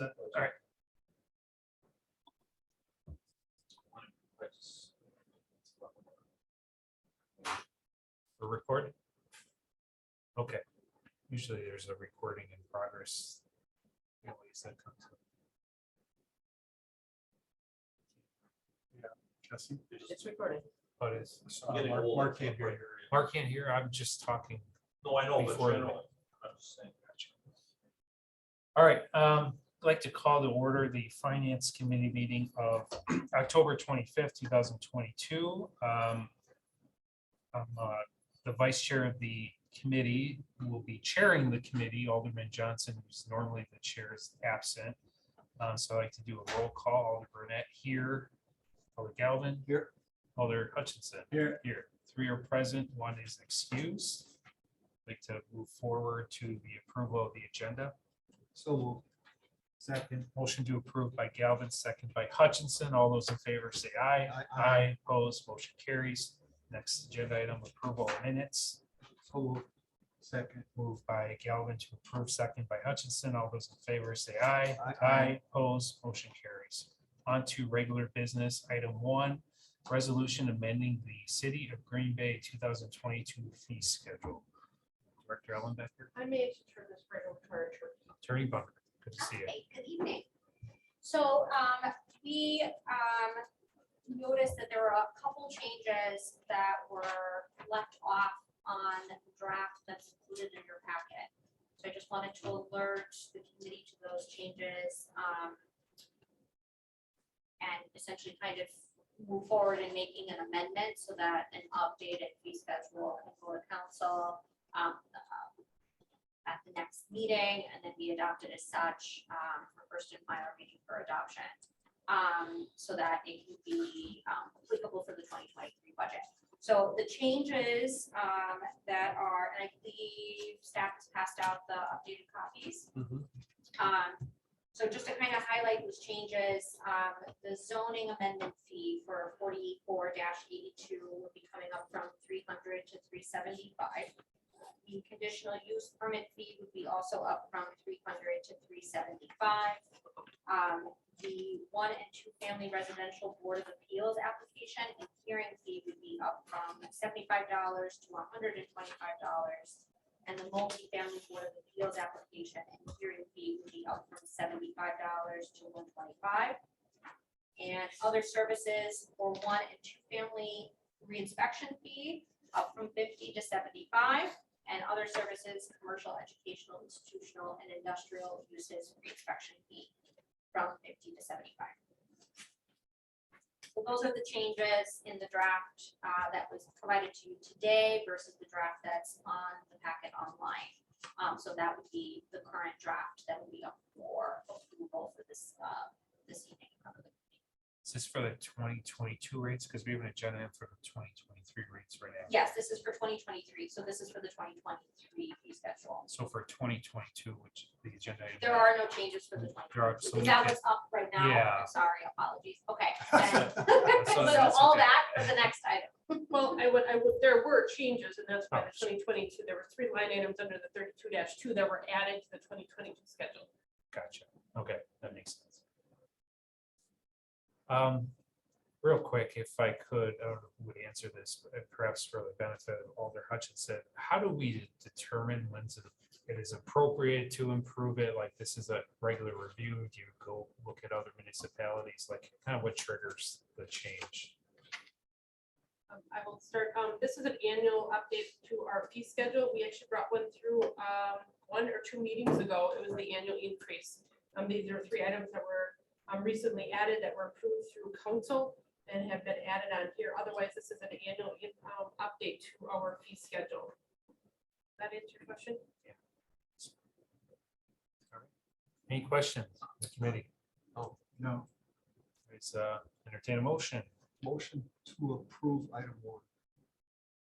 set. All right. We're recording? Okay. Usually there's a recording in progress. Anyways, that comes up. Jesse? It's recording. Oh, it is. Mark can't hear you. Mark can't hear. I'm just talking. No, I know, but Before the- generally, I'm just saying. All right, I'd like to call to order the Finance Committee meeting of October 25th, 2022. I'm the vice chair of the committee, who will be chairing the committee. Alderman Johnson, who's normally the chair, is absent. So I'd like to do a roll call. Alder Burnett here. Alder Galvin. Here. Alder Hutchinson. Here. Here. 3 are present, 1 is excused. I'd like to move forward to the approval of the agenda. So moved. Second. Motion to approve by Galvin, second by Hutchinson. All those in favor say aye. Aye. Aye, opposed, motion carries. Next agenda item, approval of minutes. So moved. Second. Moved by Galvin to approve, second by Hutchinson. All those in favor say aye. Aye. Aye, opposed, motion carries. On to regular business. Item 1, resolution amending the City of Green Bay 2022 fee schedule. Director Ellenbecker, I may have to turn this right over to our attorney. Attorney Bunker, good to see you. Hey, good evening. So we noticed that there were a couple changes that were left off on the draft that's included in your packet. So I just wanted to alert the committee to those changes and essentially kind of move forward in making an amendment so that an updated fee schedule can go to council at the next meeting and then be adopted as such for first and final reading for adoption. So that it can be applicable for the 2023 budget. So the changes that are, and I believe staff has passed out the updated copies. So just to kind of highlight those changes, the zoning amendment fee for 44-82 will be coming up from 300 to 375. The conditional use permit fee would be also up from 300 to 375. The 1 and 2 family residential board of appeals application and hearing fee would be up from $75 to $125. And the multi-family board of appeals application and hearing fee would be up from $75 to $125. And other services for 1 and 2 family reinspection fee up from 50 to 75. And other services, commercial, educational, institutional, and industrial uses reinspection fee from 50 to 75. So those are the changes in the draft that was provided to you today versus the draft that's on the packet online. So that would be the current draft that would be up for approval for this this evening. Is this for the 2022 rates? Because we have an agenda in for the 2023 rates right now. Yes, this is for 2023. So this is for the 2023 fee schedule. So for 2022, which the agenda. item- There are no changes for the There are 2023. some- Is that what's up right now? Yeah. Sorry, apologies. Okay. So So that's all okay. that for the next item. Well, there were changes, and that's why the 2022, there were 3 line items under the 32-2 that were added to the 2022 schedule. Gotcha. Okay, that makes sense. Real quick, if I could, I don't know who would answer this, but perhaps for the benefit of Alder Hutchinson, how do we determine when it is appropriate to improve it? Like this is a regular review. Do you go look at other municipalities? Like kind of what triggers the change? I will start. This is an annual update to our fee schedule. We actually brought one through 1 or 2 meetings ago. It was the annual increase. These are 3 items that were recently added that were approved through council and have been added on here. Otherwise, this is an annual update to our fee schedule. That answer your question? All right. Any questions, the committee? Oh, no. It's entertain a motion. Motion to approve item 1.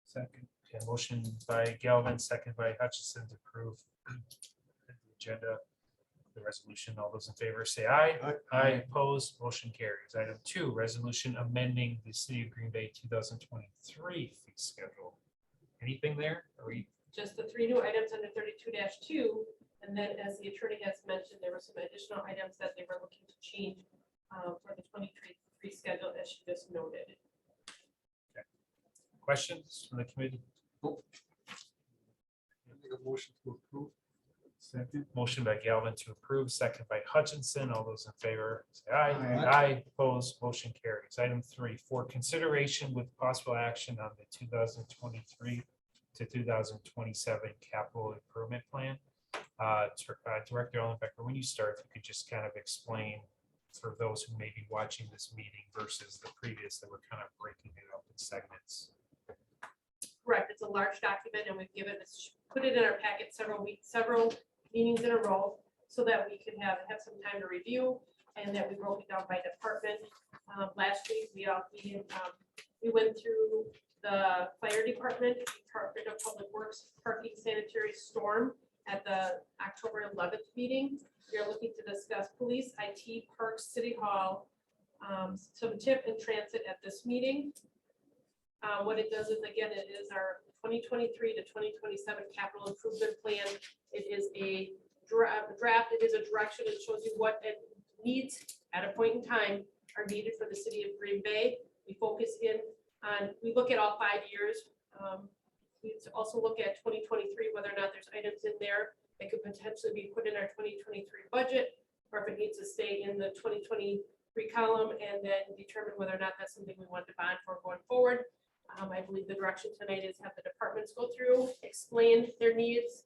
Second. Okay, motion by Galvin, second by Hutchinson to approve the agenda, the resolution. All those in favor say aye. Aye. Aye, opposed, motion carries. Item 2, resolution amending the City of Green Bay 2023 fee schedule. Anything there? Are we, Just the 3 new items under 32-2 And then, as the attorney has mentioned, there were some additional items that they were looking to change for the 2023 schedule, as she just noted. Questions from the committee? Make a motion to approve. Second. Motion by Galvin to approve, second by Hutchinson. All those in favor, say aye. Aye. Aye, opposed, motion carries. Item 3, for consideration with possible action on the 2023 to 2027 capital improvement plan. Director Ellenbecker, when you start, you could just kind of explain for those who may be watching this meeting versus the previous that we're kind of breaking it up in segments. Correct, it's a large document and we've given this, put it in our packet several meetings in a row so that we can have some time to review and that we broke it down by department. Last week, we went through the fire department, Department of Public Works, parking, sanitary, storm at the October 11th meeting. We are looking to discuss police, IT, parks, city hall, some tip and transit at this meeting. What it does is, again, it is our 2023 to 2027 capital improvement plan. It is a draft, it is a direction, it shows you what it needs at a point in time are needed for the city of Green Bay. We focus in on, we look at all 5 years. We also look at 2023, whether or not there's items in there that could potentially be put in our 2023 budget, or if it needs to stay in the 2023 column, and then determine whether or not that's something we want to bond for going forward. I believe the direction tonight is have the departments go through, explain their needs,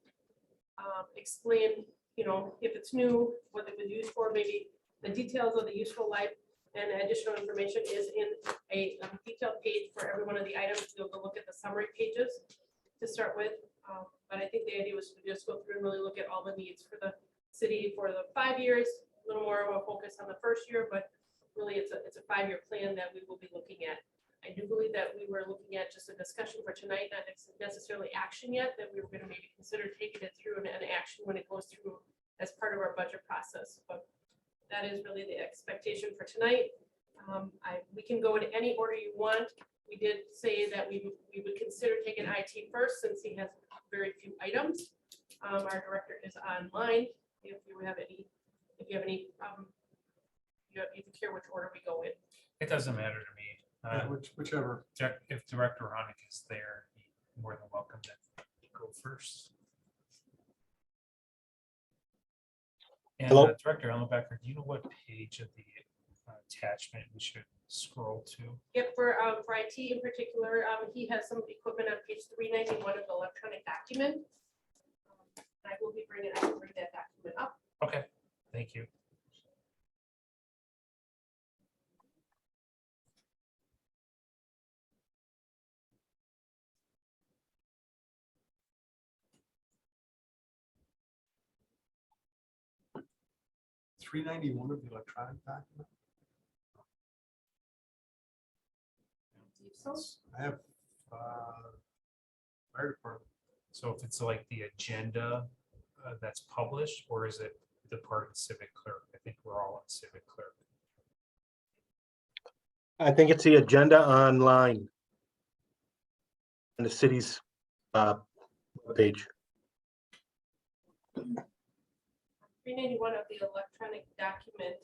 explain, if it's new, what it was used for, maybe the details of the useful life, and additional information is in a detailed page for every one of the items. You'll go look at the summary pages to start with. But I think the idea was to just go through and really look at all the needs for the city for the 5 years, a little more of a focus on the first year, but really it's a 5-year plan that we will be looking at. I do believe that we were looking at just a discussion for tonight, not necessarily action yet, that we were going to maybe consider taking it through an action when it goes through as part of our budget process. But that is really the expectation for tonight. We can go in any order you want. We did say that we would consider taking IT first since he has very few items. Our director is online. If you have any, you care which order we go in. It doesn't matter to me. Whichever. If Director Ronick is there, he's more than welcome to go first. And Hello? Director Ellenbecker, do you know what page of the attachment we should scroll to? Yep, for IT in particular, he has some equipment on page 391 of the electronic document. I will be bringing that document up. Okay, thank you. $391 of the electronic document. So, I have fire department. So if it's like the agenda that's published, or is it the part of civic clerk? I think we're all on civic clerk. I think it's the agenda online. On the city's page. 391 of the electronic document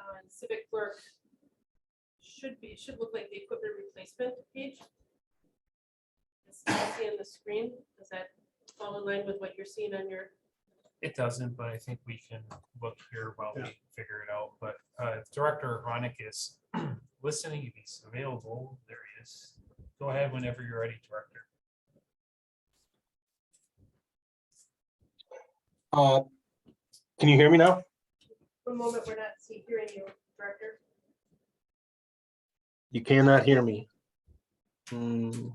on civic clerk should look like the equipment replacement page. It's see on the screen. Does that fall in line with what you're seeing on your? It doesn't, but I think we can look here while we figure it out. But Director Ronick is listening. If he's available, there he is. Go ahead whenever you're ready, Director. Can you hear me now? For a moment, we're not hearing you, Director. You cannot hear me. Hmm.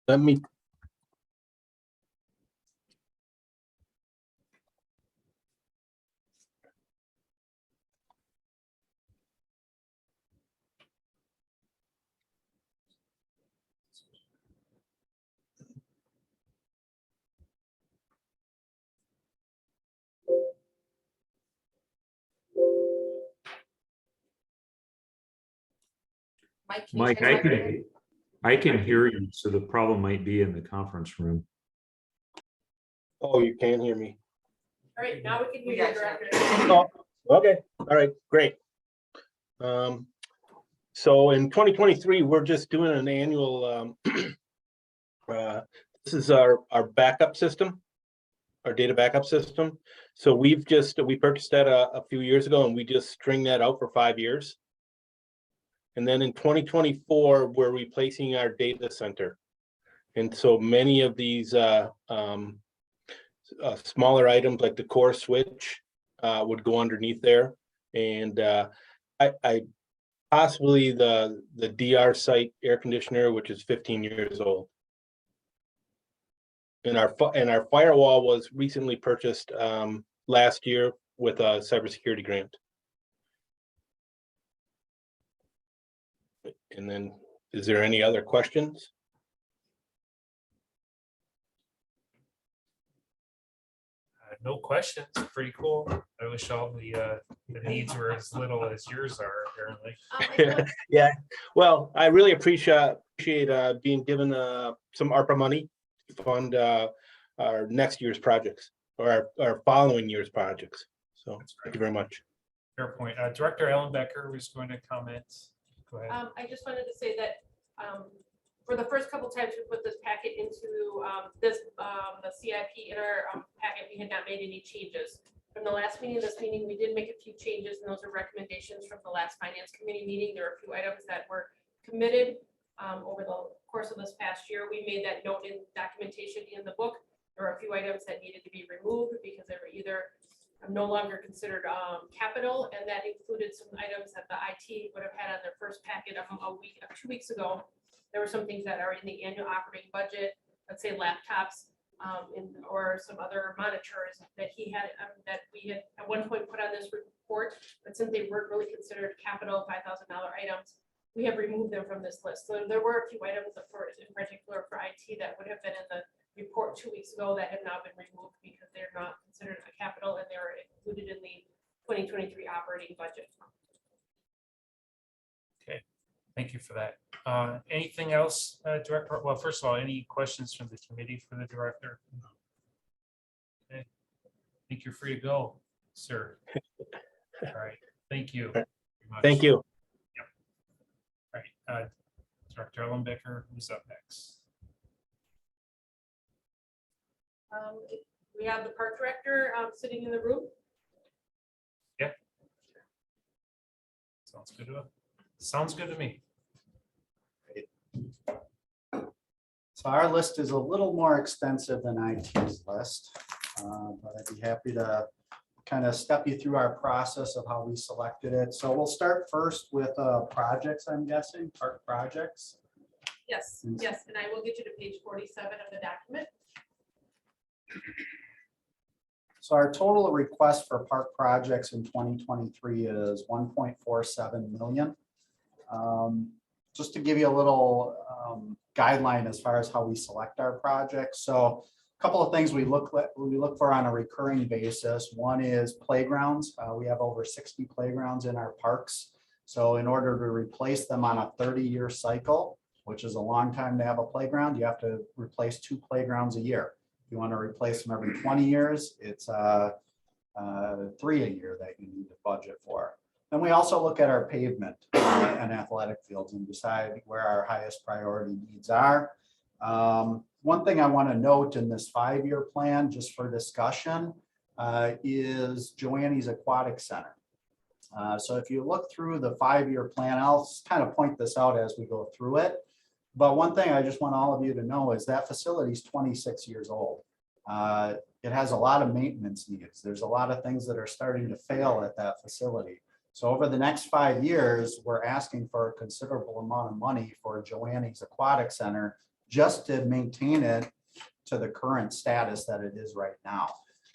Let me Mike, can you Mike, check that? I can hear you, so the problem might be in the conference room. Oh, you can't hear me. All right, now we can We hear you, got you. Director. Oh, okay, all right, great. So in 2023, we're just doing an annual, this is our backup system, our data backup system. So we purchased that a few years ago and we just string that out for 5 years. And then in 2024, we're replacing our data center. And so many of these smaller items like the core switch would go underneath there. And I possibly the DR site air conditioner, which is 15 years old. And our firewall was recently purchased last year with a cybersecurity grant. And then, is there any other questions? No questions, pretty cool. I wish all the needs were as little as yours are, apparently. I know Yeah, well, I really appreciate being given some ARPA money to fund our next year's projects or our following year's projects. So thank you very much. Fair point. Director Ellen Becker was going to comment. Go ahead. I just wanted to say that for the first couple times we put this packet into the CIP in our packet, we had not made any changes. From the last meeting, this meeting, we did make a few changes, and those are recommendations from the last Finance Committee meeting. There are a few items that were committed over the course of this past year. We made that note in documentation in the book. There are a few items that needed to be removed because they were either no longer considered capital, and that included some items that the IT would have had on their first packet 2 weeks ago. There were some things that are in the annual operating budget, let's say laptops, or some other monitors that he had, that we had at one point put on this report, but since they weren't really considered capital $5,000 items, we have removed them from this list. So there were a few items in particular for IT that would have been in the report 2 weeks ago that have now been removed because they're not considered a capital and they're included in the 2023 operating budget. Okay, thank you for that. Anything else, Director? Well, first of all, any questions from the committee for the director? Okay, I think you're free to go, sir. All right, thank you. very much. Thank you. All right, Director Ellen Becker, who's up next? We have the park director sitting in the room. Sounds good to sounds good to me. So our list is a little more extensive than IT's list, but I'd be happy to kind of step you through our process of how we selected it. So we'll start first with projects, I'm guessing, park projects. Yes, yes, and I will get you to page 47 of the document. So our total request for park projects in 2023 is 1.47 million. Just to give you a little guideline as far as how we select our projects. So a couple of things we look for on a recurring basis. One is playgrounds. We have over 60 playgrounds in our parks. So in order to replace them on a 30-year cycle, which is a long time to have a playground, you have to replace 2 playgrounds a year. If you want to replace them every 20 years, it's 3 a year that you need to budget for. Then we also look at our pavement and athletic fields and decide where our highest priority needs are. One thing I want to note in this 5-year plan, just for discussion, is Joanne's Aquatic Center. So if you look through the 5-year plan, I'll kind of point this out as we go through it. But one thing I just want all of you to know is that facility is 26 years old. It has a lot of maintenance needs. There's a lot of things that are starting to fail at that facility. So over the next 5 years, we're asking for a considerable amount of money for Joanne's Aquatic Center just to maintain it to the current status that it is right now.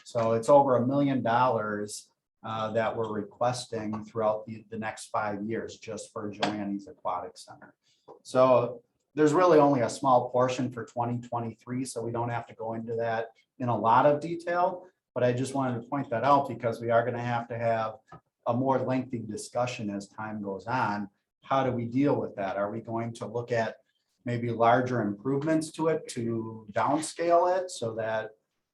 So it's over $1 million that we're requesting throughout the next 5 years just for Joanne's Aquatic Center. So there's really only a small portion for 2023, so we don't have to go into that in a lot of detail, but I just wanted to point that out because we are going to have a more lengthy discussion as time goes on how do we deal with that? Are we going to look at maybe larger improvements to it to downscale it so that,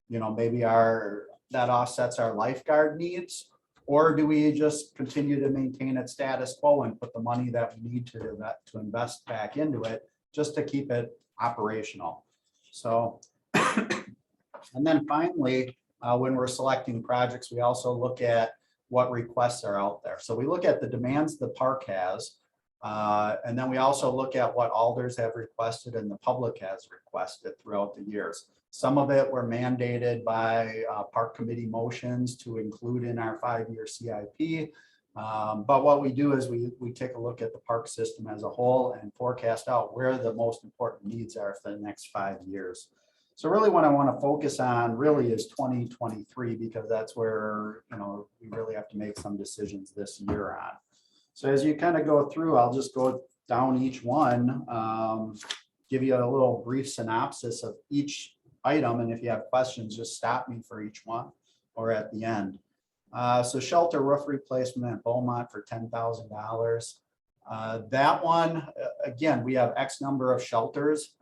maybe that offsets our lifeguard needs? Or do we just continue to maintain its status quo and put the money that we need to invest back into it just to keep it operational? So, and then finally, when we're selecting projects, we also look at what requests are out there. So we look at the demands the park has, and then we also look at what alders have requested and the public has requested throughout the years. Some of it were mandated by park committee motions to include in our 5-year CIP. But what we do is we take a look at the park system as a whole and forecast out where the most important needs are for the next 5 years. So really what I want to focus on really is 2023, because that's where, we really have to make some decisions this year on. So as you kind of go through, I'll just go down each one, give you a little brief synopsis of each item. And if you have questions, just stop me for each one or at the end. So shelter roof replacement at Beaumont for $10,000. That one, again, we have X number of shelters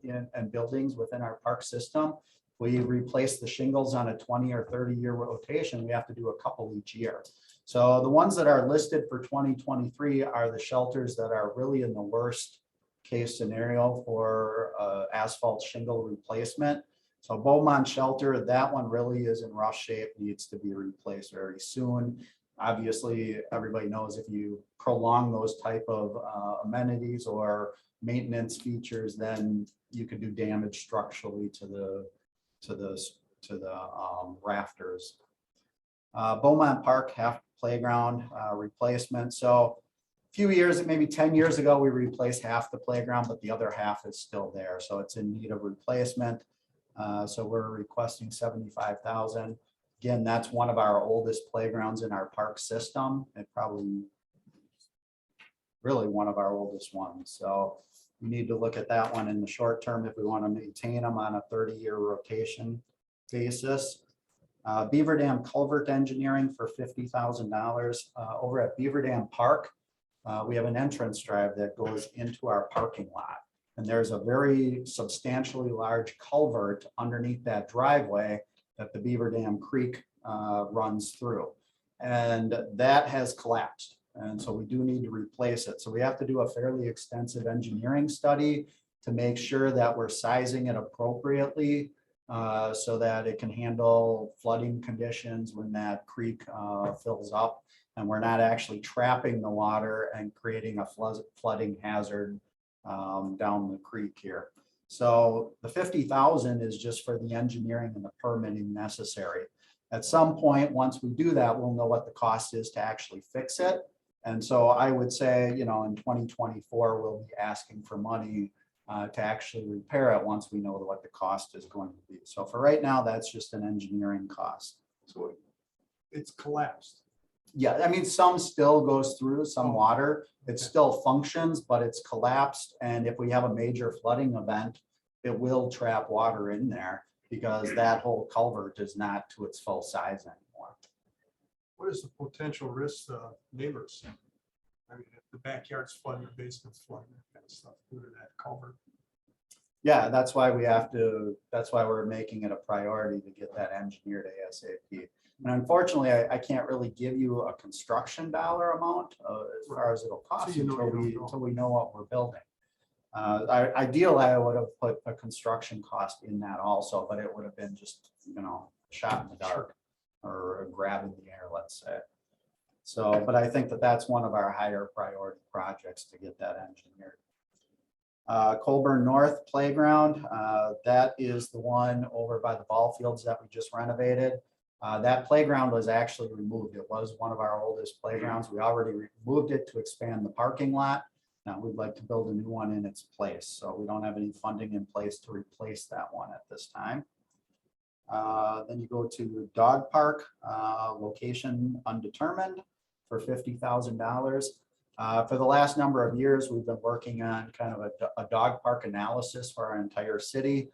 and buildings within our park system. We replace the shingles on a 20 or 30-year rotation. We have to do a couple each year. So the ones that are listed for 2023 are the shelters that are really in the worst case scenario for asphalt shingle replacement. So Beaumont shelter, that one really is in rough shape, needs to be replaced very soon. Obviously, everybody knows if you prolong those type of amenities or maintenance features, then you could do damage structurally to the rafters. Beaumont Park half playground replacement. So a few years, maybe 10 years ago, we replaced half the playground, but the other half is still there. So it's in need of replacement. So we're requesting $75,000. Again, that's one of our oldest playgrounds in our park system, and probably really one of our oldest ones. So we need to look at that one in the short term if we want to maintain them on a 30-year rotation basis. Beaver Dam culvert engineering for $50,000. Over at Beaver Dam Park, we have an entrance drive that goes into our parking lot. And there's a very substantially large culvert underneath that driveway that the Beaver Dam Creek runs through. And that has collapsed. And so we do need to replace it. So we have to do a fairly extensive engineering study to make sure that we're sizing it appropriately so that it can handle flooding conditions when that creek fills up, and we're not actually trapping the water and creating a flooding hazard down the creek here. So the $50,000 is just for the engineering and the permitting necessary. At some point, once we do that, we'll know what the cost is to actually fix it. And so I would say, in 2024, we'll be asking for money to actually repair it once we know what the cost is going to be. So for right now, that's just an engineering cost. So it's collapsed. Yeah, I mean, some still goes through some water. It still functions, but it's collapsed. And if we have a major flooding event, it will trap water in there because that whole culvert is not to its full size anymore. What is the potential risk to neighbors? I mean, if the backyard's flooding, the basement's flooding, that kind of stuff due to that culvert. Yeah, that's why we're making it a priority to get that engineered ASAP. And unfortunately, I can't really give you a construction dollar amount as far as it'll cost So until we know what we're building. Ideally, I would have put a construction cost in that also, but it would have been just, shot in the dark or a grab in the air, let's say. So, but I think that that's one of our higher priority projects to get that engineered. Colburn North Playground, that is the one over by the ball fields that we just renovated. That playground was actually removed. It was one of our oldest playgrounds. We already removed it to expand the parking lot. Now we'd like to build a new one in its place. So we don't have any funding in place to replace that one at this time. Then you go to dog park, location undetermined for $50,000. For the last number of years, we've been working on kind of a dog park analysis for our entire city.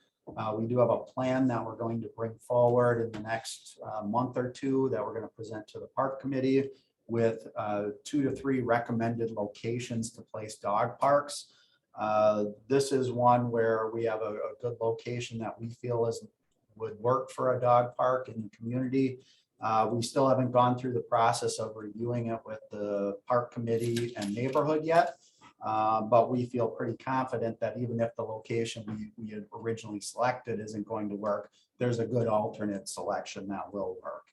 We do have a plan that we're going to bring forward in the next month or two that we're going to present to the park committee. with 2 to 3 recommended locations to place dog parks. This is one where we have a good location that we feel would work for a dog park in the community. We still haven't gone through the process of reviewing it with the park committee and neighborhood yet. But we feel pretty confident that even if the location we had originally selected isn't going to work, there's a good alternate selection that will work.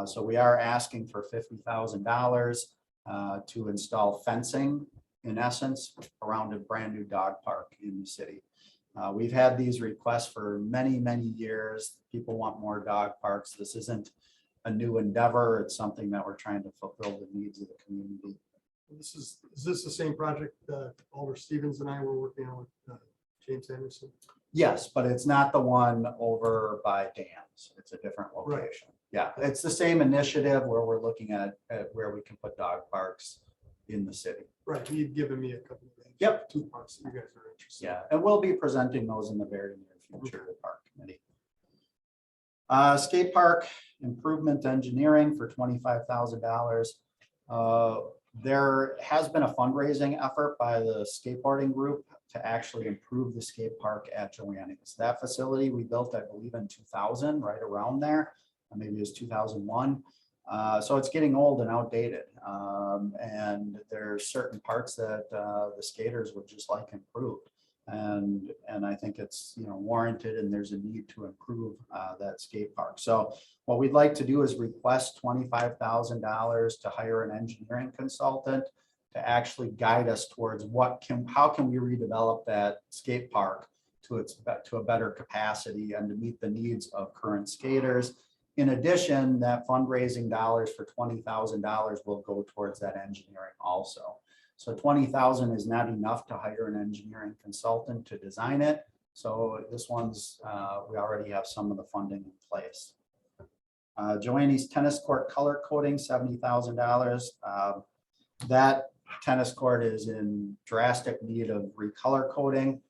So we are asking for $50,000 to install fencing, in essence, around a brand new dog park in the city. We've had these requests for many, many years. People want more dog parks. This isn't a new endeavor. It's something that we're trying to fulfill the needs of the community. Is this the same project Alder Stevens and I were working on with James Anderson? Yes, but it's not the one over by Dan's. It's a different Right. location. Yeah, it's the same initiative where we're looking at where we can put dog parks in the city. Right, he'd given me a couple of names. Yep. 2 parks that you guys are interested in. Yeah, and we'll be presenting those in the very near future to the park committee. Skate park improvement engineering for $25,000. There has been a fundraising effort by the skateboarding group to actually improve the skate park at Joanne's. That facility we built, I believe, in 2000, right around there, maybe it was 2001. So it's getting old and outdated. And there's certain parts that the skaters would just like improved. And I think it's, warranted, and there's a need to improve that skate park. So what we'd like to do is request $25,000 to hire an engineering consultant to actually guide us towards how can we redevelop that skate park to a better capacity and to meet the needs of current skaters. In addition, that fundraising dollars for $20,000 will go towards that engineering also. So $20,000 is not enough to hire an engineering consultant to design it. So this one's, we already have some of the funding in place. Joanne's tennis court color coding, $70,000. That tennis court is in drastic need of recolor coding.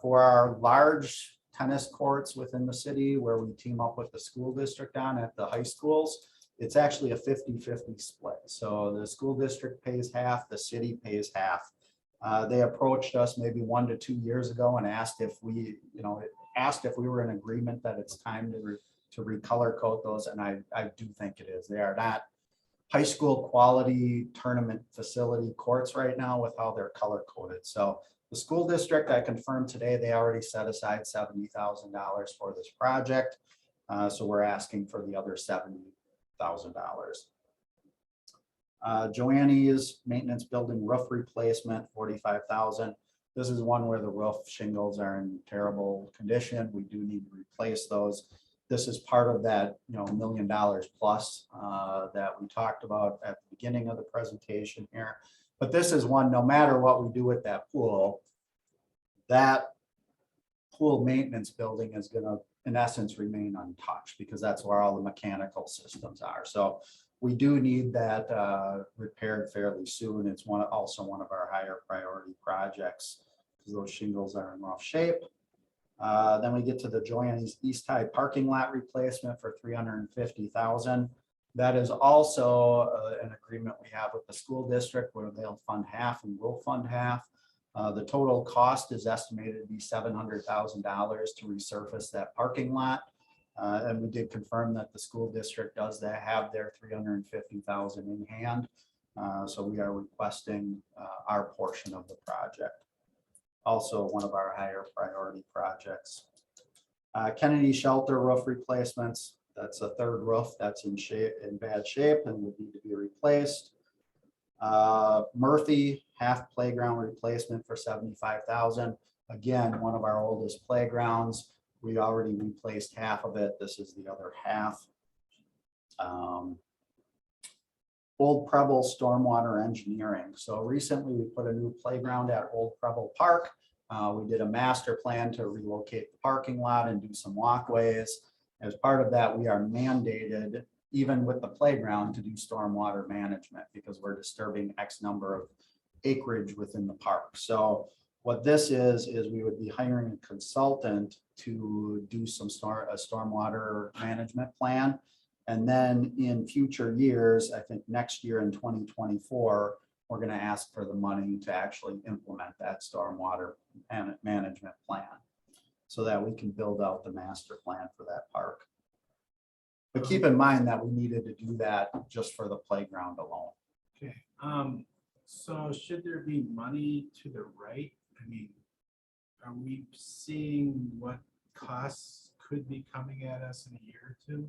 For our large tennis courts within the city where we team up with the school district on at the high schools, it's actually a 50-50 split. So the school district pays half, the city pays half. They approached us maybe 1 to 2 years ago and asked if we were in agreement that it's time to recolor code those. And I do think it is. They are not high school quality tournament facility courts right now with how they're color coded. So the school district, I confirmed today, they already set aside $70,000 for this project. So we're asking for the other $70,000. Joanne's maintenance building roof replacement, $45,000. This is one where the roof shingles are in terrible condition. We do need to replace those. This is part of that, $1 million plus that we talked about at the beginning of the presentation here. But this is one, no matter what we do with that pool maintenance building is going to, in essence, remain untouched because that's where all the mechanical systems are. So we do need that repaired fairly soon. It's also one of our higher priority projects because those shingles are in rough shape. Then we get to the Joanne's East High parking lot replacement for $350,000. That is also an agreement we have with the school district where they'll fund half and we'll fund half. The total cost is estimated to be $700,000 to resurface that parking lot. And we did confirm that the school district does have their $350,000 in hand. So we are requesting our portion of the project. Also one of our higher priority projects. Kennedy Shelter roof replacements. That's a third roof that's in bad shape and would need to be replaced. Murphy half playground replacement for $75,000. Again, one of our oldest playgrounds. We already replaced half of it. This is the other half. Old Preble stormwater engineering. So recently we put a new playground at Old Preble Park. We did a master plan to relocate the parking lot and do some walkways. As part of that, we are mandated, even with the playground, to do stormwater management because we're disturbing X number of acreage within the park. So what this is we would be hiring a consultant to do some stormwater management plan. And then in future years, I think next year in 2024, we're going to ask for the money to actually implement that stormwater management plan so that we can build out the master plan for that park. But keep in mind that we needed to do that just for the playground alone. Okay, so should there be money to the right? I mean, are we seeing what costs could be coming at us in a year or two?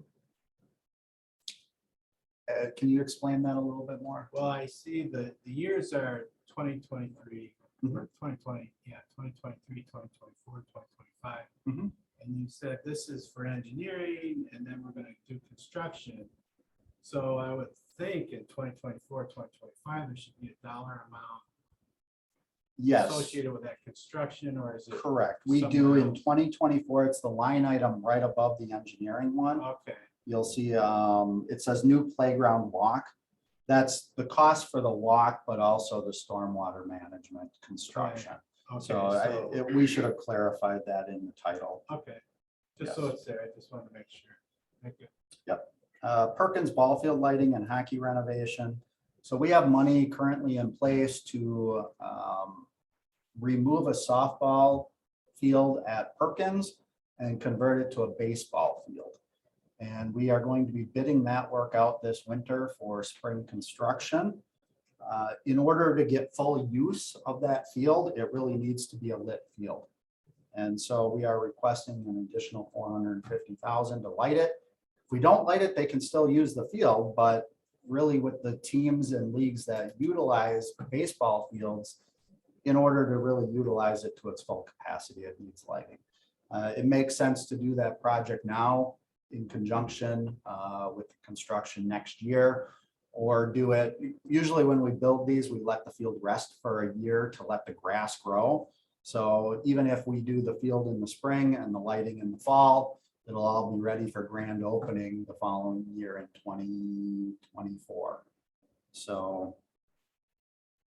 Can you explain that a little bit more? Well, I see the years are 2023, Mhm. or 2020, yeah, 2023, 2024, 2025. Mhm. And you said this is for engineering, and then we're gonna do construction. So I would think in 2024, 2025, there should be a dollar amount Yes, associated with that construction, or is it? correct. We do somewhere in else? 2024, it's the line item right above the engineering one. Okay, You'll see, it says new playground walk. That's the cost for the walk, but also the stormwater management construction. okay, So we should have clarified that in the title. okay, just so it's there, I just wanted to make sure. Thank you. Perkins ball field lighting and hockey renovation. So we have money currently in place to remove a softball field at Perkins and convert it to a baseball field. And we are going to be bidding that work out this winter for spring construction. In order to get full use of that field, it really needs to be a lit field. And so we are requesting an additional $450,000 to light it. If we don't light it, they can still use the field, but really with the teams and leagues that utilize baseball fields, in order to really utilize it to its full capacity, it needs lighting. It makes sense to do that project now in conjunction with the construction next year, or do it, usually when we build these, we let the field rest for a year to let the grass grow. So even if we do the field in the spring and the lighting in the fall, it'll all be ready for grand opening the following year in 2024. So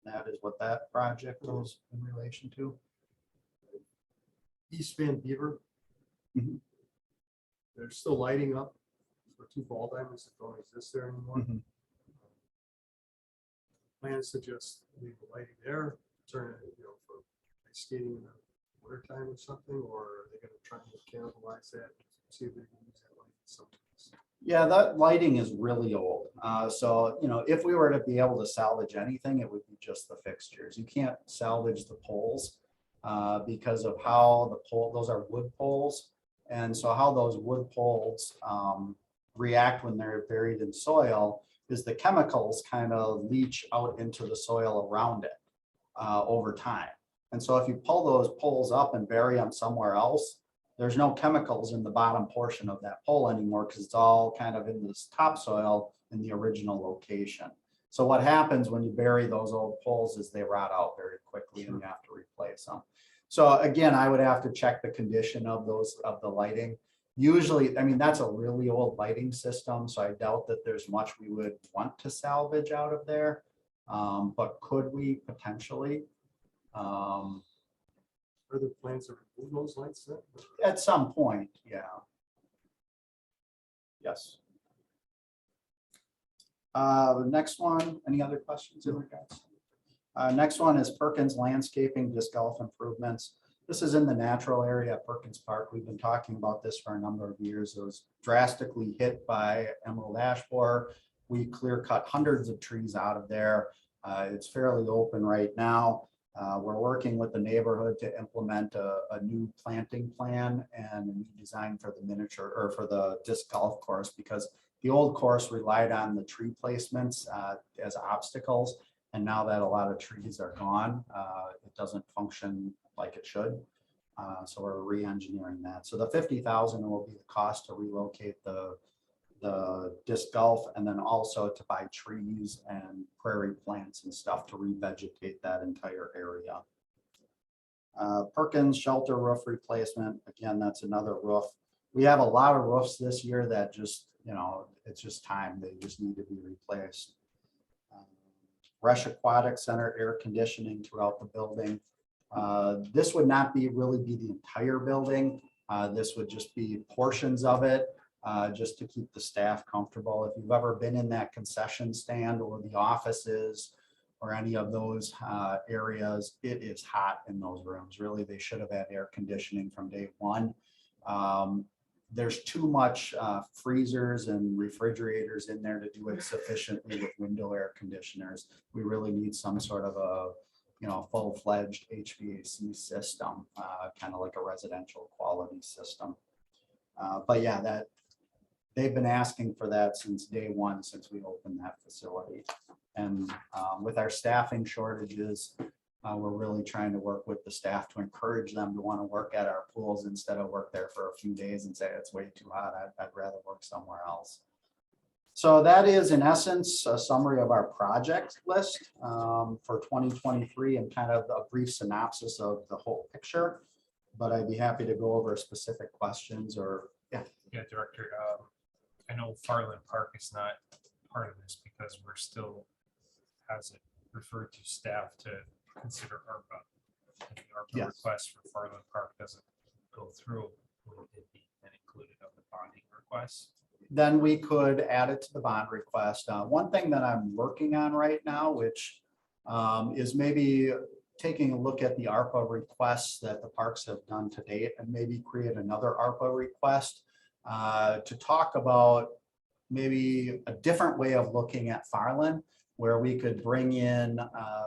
that is what that project was in relation to. East Van Beaver. Mhm. They're still lighting up for two ball diamonds that don't exist there anymore. Mhm. Plans to just leave the lighting there, turn it, for ice skating in the winter time or something, or are they gonna try and cannibalize that? See if they can use that light someplace. Yeah, that lighting is really old. So, if we were to be able to salvage anything, it would be just the fixtures. You can't salvage the poles because of how the pole, those are wood poles. And so how those wood poles react when they're buried in soil is the chemicals kind of leach out into the soil around it over time. And so if you pull those poles up and bury them somewhere else, there's no chemicals in the bottom portion of that pole anymore because it's all kind of in this topsoil in the original location. So what happens when you bury those old poles is they rot out very quickly and you have to replace them. So again, I would have to check the condition of the lighting. Usually, I mean, that's a really old lighting system, so I doubt that there's much we would want to salvage out of there. But could we potentially? Are there plans to remove those lights then? At some point, yeah. Yes. The next one, any other questions in regards? Next one is Perkins Landscaping Disc Golf Improvements. This is in the natural area at Perkins Park. We've been talking about this for a number of years. It was drastically hit by emerald ash borer. We clear cut hundreds of trees out of there. It's fairly open right now. We're working with the neighborhood to implement a new planting plan and a new design for the miniature or for the disc golf course, because the old course relied on the tree placements as obstacles. And now that a lot of trees are gone, it doesn't function like it should. So we're re-engineering that. So the $50,000 will be the cost to relocate the disc golf, and then also to buy trees and prairie plants and stuff to revegetate that entire area. Perkins shelter roof replacement. Again, that's another roof. We have a lot of roofs this year that just, it's just time. They just need to be replaced. Rush Aquatic Center air conditioning throughout the building. This would not really be the entire building. This would just be portions of it. just to keep the staff comfortable. If you've ever been in that concession stand or the offices or any of those areas, it is hot in those rooms. Really, they should have had air conditioning from day one. There's too much freezers and refrigerators in there to do it sufficiently with window air conditioners. We really need some sort of a, full-fledged HVAC system, kind of like a residential quality system. But yeah, they've been asking for that since day one, since we opened that facility. And with our staffing shortages, we're really trying to work with the staff to encourage them to want to work at our pools instead of work there for a few days and say it's way too hot. I'd rather work somewhere else. So that is in essence a summary of our project list for 2023 and kind of a brief synopsis of the whole picture. But I'd be happy to go over specific questions or Yeah, Director, I know Farland Park is not part of this because we're still, has it referred to staff to consider ARPA. If the ARPA Yes. request for Farland Park doesn't go through, will it be then included of the bonding request? then we could add it to the bond request. One thing that I'm working on right now, which is maybe taking a look at the ARPA requests that the parks have done to date and maybe create another ARPA request to talk about maybe a different way of looking at Farland, where we could bring in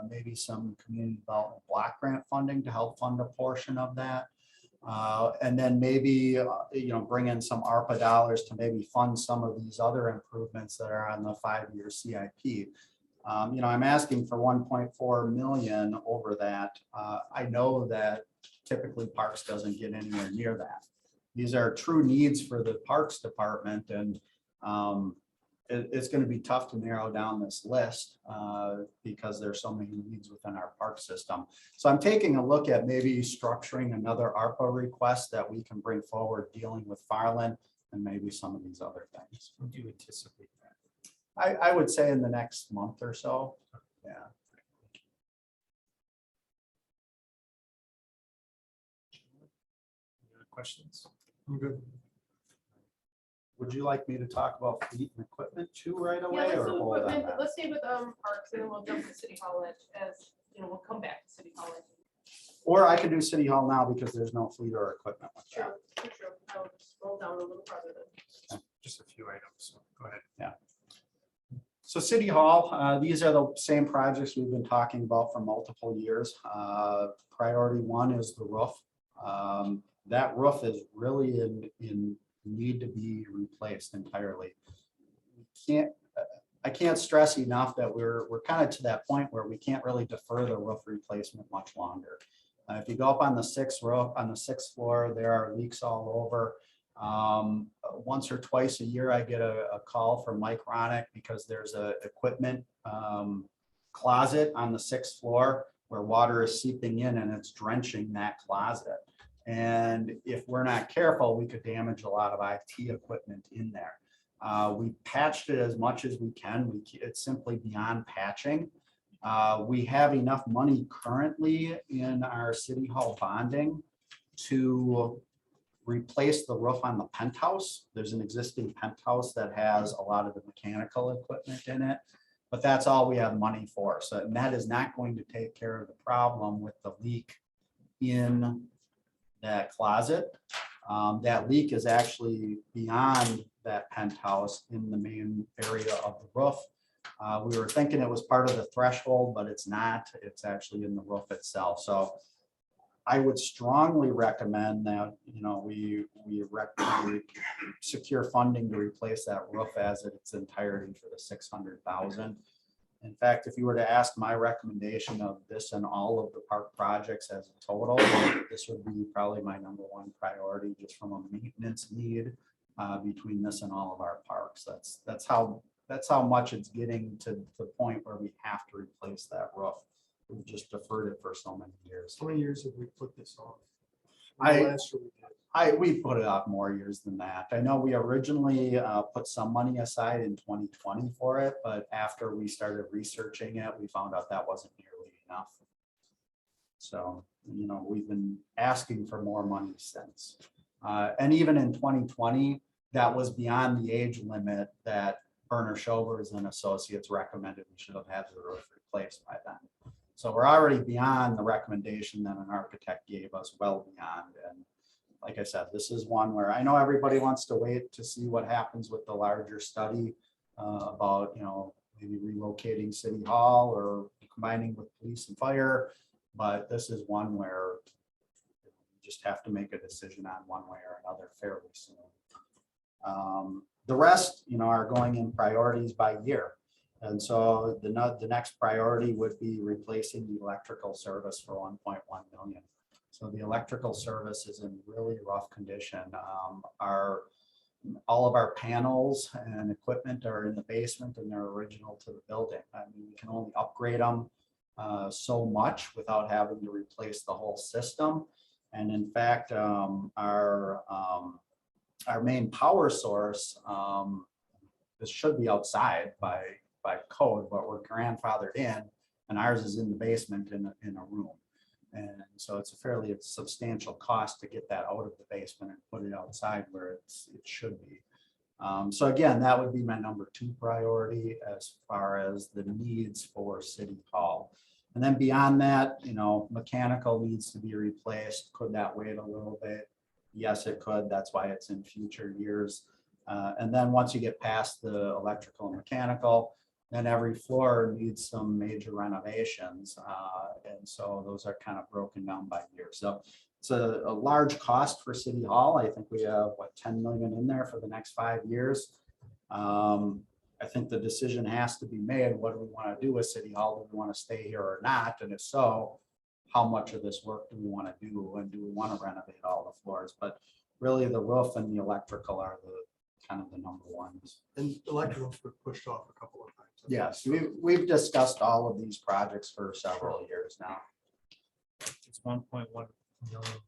maybe some community development block grant funding to help fund a portion of that. And then maybe, bring in some ARPA dollars to maybe fund some of these other improvements that are on the 5-year CIP. I'm asking for 1.4 million over that. I know that typically Parks doesn't get anywhere near that. These are true needs for the Parks Department, and it's going to be tough to narrow down this list because there's so many needs within our park system. So I'm taking a look at maybe structuring another ARPA request that we can bring forward dealing with Farland and maybe some of these other things. Would you anticipate that? I would say in the next month or so. Yeah. Any other questions? I'm good. Would you like me to talk about fleet and equipment too right Yeah, away? let's or do hold on equipment, that? let's stay with parks and then we'll jump to City Hall as, we'll come back to City Hall. Or I could do City Hall now because there's no fleet or equipment with True, that. true. I'll scroll down a little farther then. Just a few items, so go ahead. So City Hall, these are the same projects we've been talking about for multiple years. Priority one is the roof. That roof is really in need to be replaced entirely. I can't stress enough that we're kind of to that point where we can't really defer the roof replacement much longer. If you go up on the sixth floor, there are leaks all over. Once or twice a year, I get a call from Mike Ronick because there's a equipment closet on the 6th floor where water is seeping in and it's drenching that closet. And if we're not careful, we could damage a lot of IT equipment in there. We patched it as much as we can. It's simply beyond patching. We have enough money currently in our City Hall bonding to replace the roof on the penthouse. There's an existing penthouse that has a lot of the mechanical equipment in it, but that's all we have money for. So and that is not going to take care of the problem with the leak in that closet. That leak is actually beyond that penthouse in the main area of the roof. We were thinking it was part of the threshold, but it's not. It's actually in the roof itself. So I would strongly recommend that, we secure funding to replace that roof as its entirety for the 600,000. In fact, if you were to ask my recommendation of this and all of the park projects as a total, this would be probably my #1 priority just from a maintenance need between this and all of our parks. That's how much it's getting to the point where we have to replace that roof. We've just deferred it for so many years. How many years have we put this off? I- Last year we did. We put it off more years than that. I know we originally put some money aside in 2020 for it, but after we started researching it, we found out that wasn't nearly enough. So, we've been asking for more money since. And even in 2020, that was beyond the age limit that Berner Schobers and Associates recommended we should have had the roof replaced by then. So we're already beyond the recommendation that an architect gave us, well beyond. And like I said, this is one where I know everybody wants to wait to see what happens with the larger study about, maybe relocating City Hall or combining with police and fire. But this is one where you just have to make a decision on one way or another fairly soon. The rest, are going in priorities by year. And so the next priority would be replacing the electrical service for 1.1 million. So the electrical service is in really rough condition. All of our panels and equipment are in the basement and they're original to the building. I mean, we can only upgrade them so much without having to replace the whole system. And in fact, our main power source, this should be outside by code, but we're grandfathered in, and ours is in the basement in a room. And so it's a fairly substantial cost to get that out of the basement and put it outside where it should be. So again, that would be my number 2 priority as far as the needs for City Hall. And then beyond that, mechanical needs to be replaced. Could that wait a little bit? Yes, it could. That's why it's in future years. And then once you get past the electrical and mechanical, then every floor needs some major renovations. And so those are kind of broken down by year. So it's a large cost for City Hall. I think we have 10 million in there for the next 5 years. I think the decision has to be made. What do we want to do with City Hall? Do we want to stay here or not? And if so, how much of this work do we want to do? And do we want to renovate all the floors? But really the roof and the electrical are the kind of the number ones. And electricals were pushed off a couple of times. Yes, we've discussed all of these projects for several years now. It's 1.1 million.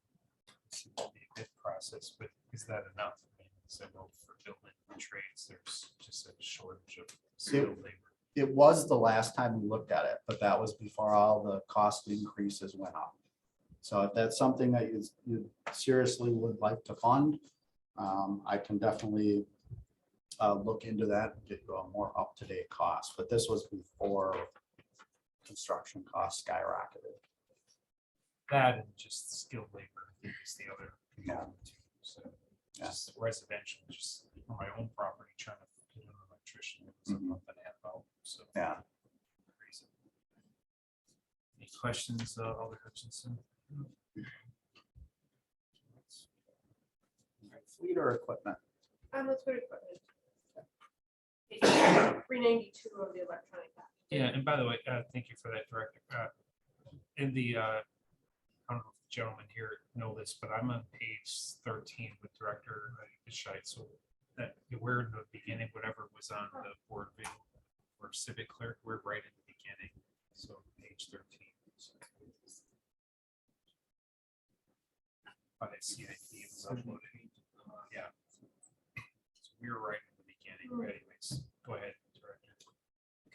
Seems to be a bid process, but is that enough? I mean, so for building trades, there's just a shortage of skilled labor. It was the last time we looked at it, but that was before all the cost increases went up. So if that's something that you seriously would like to fund, I can definitely look into that and get you a more up-to-date cost. But this was before construction costs skyrocketed. That and just skilled labor is the other Yeah. component too. So Yeah. just residential, just on my own property, trying to get an electrician, it was a Mhm. month and a half out, so. Yeah. Crazy. Any questions, Alder Hutchinson? Fleet or equipment? Let's go to equipment. 392 of the electronic. Yeah, and by the way, thank you for that, Director. In the, I don't know if the gentlemen here know this, but I'm on page 13 with Director Scheid. So that we're in the beginning, whatever was on the board view or civic clerk, we're right in the beginning. So page 13. So, by the CIP was uploaded. Yeah. So we're right in the beginning. Anyways, go ahead, Director.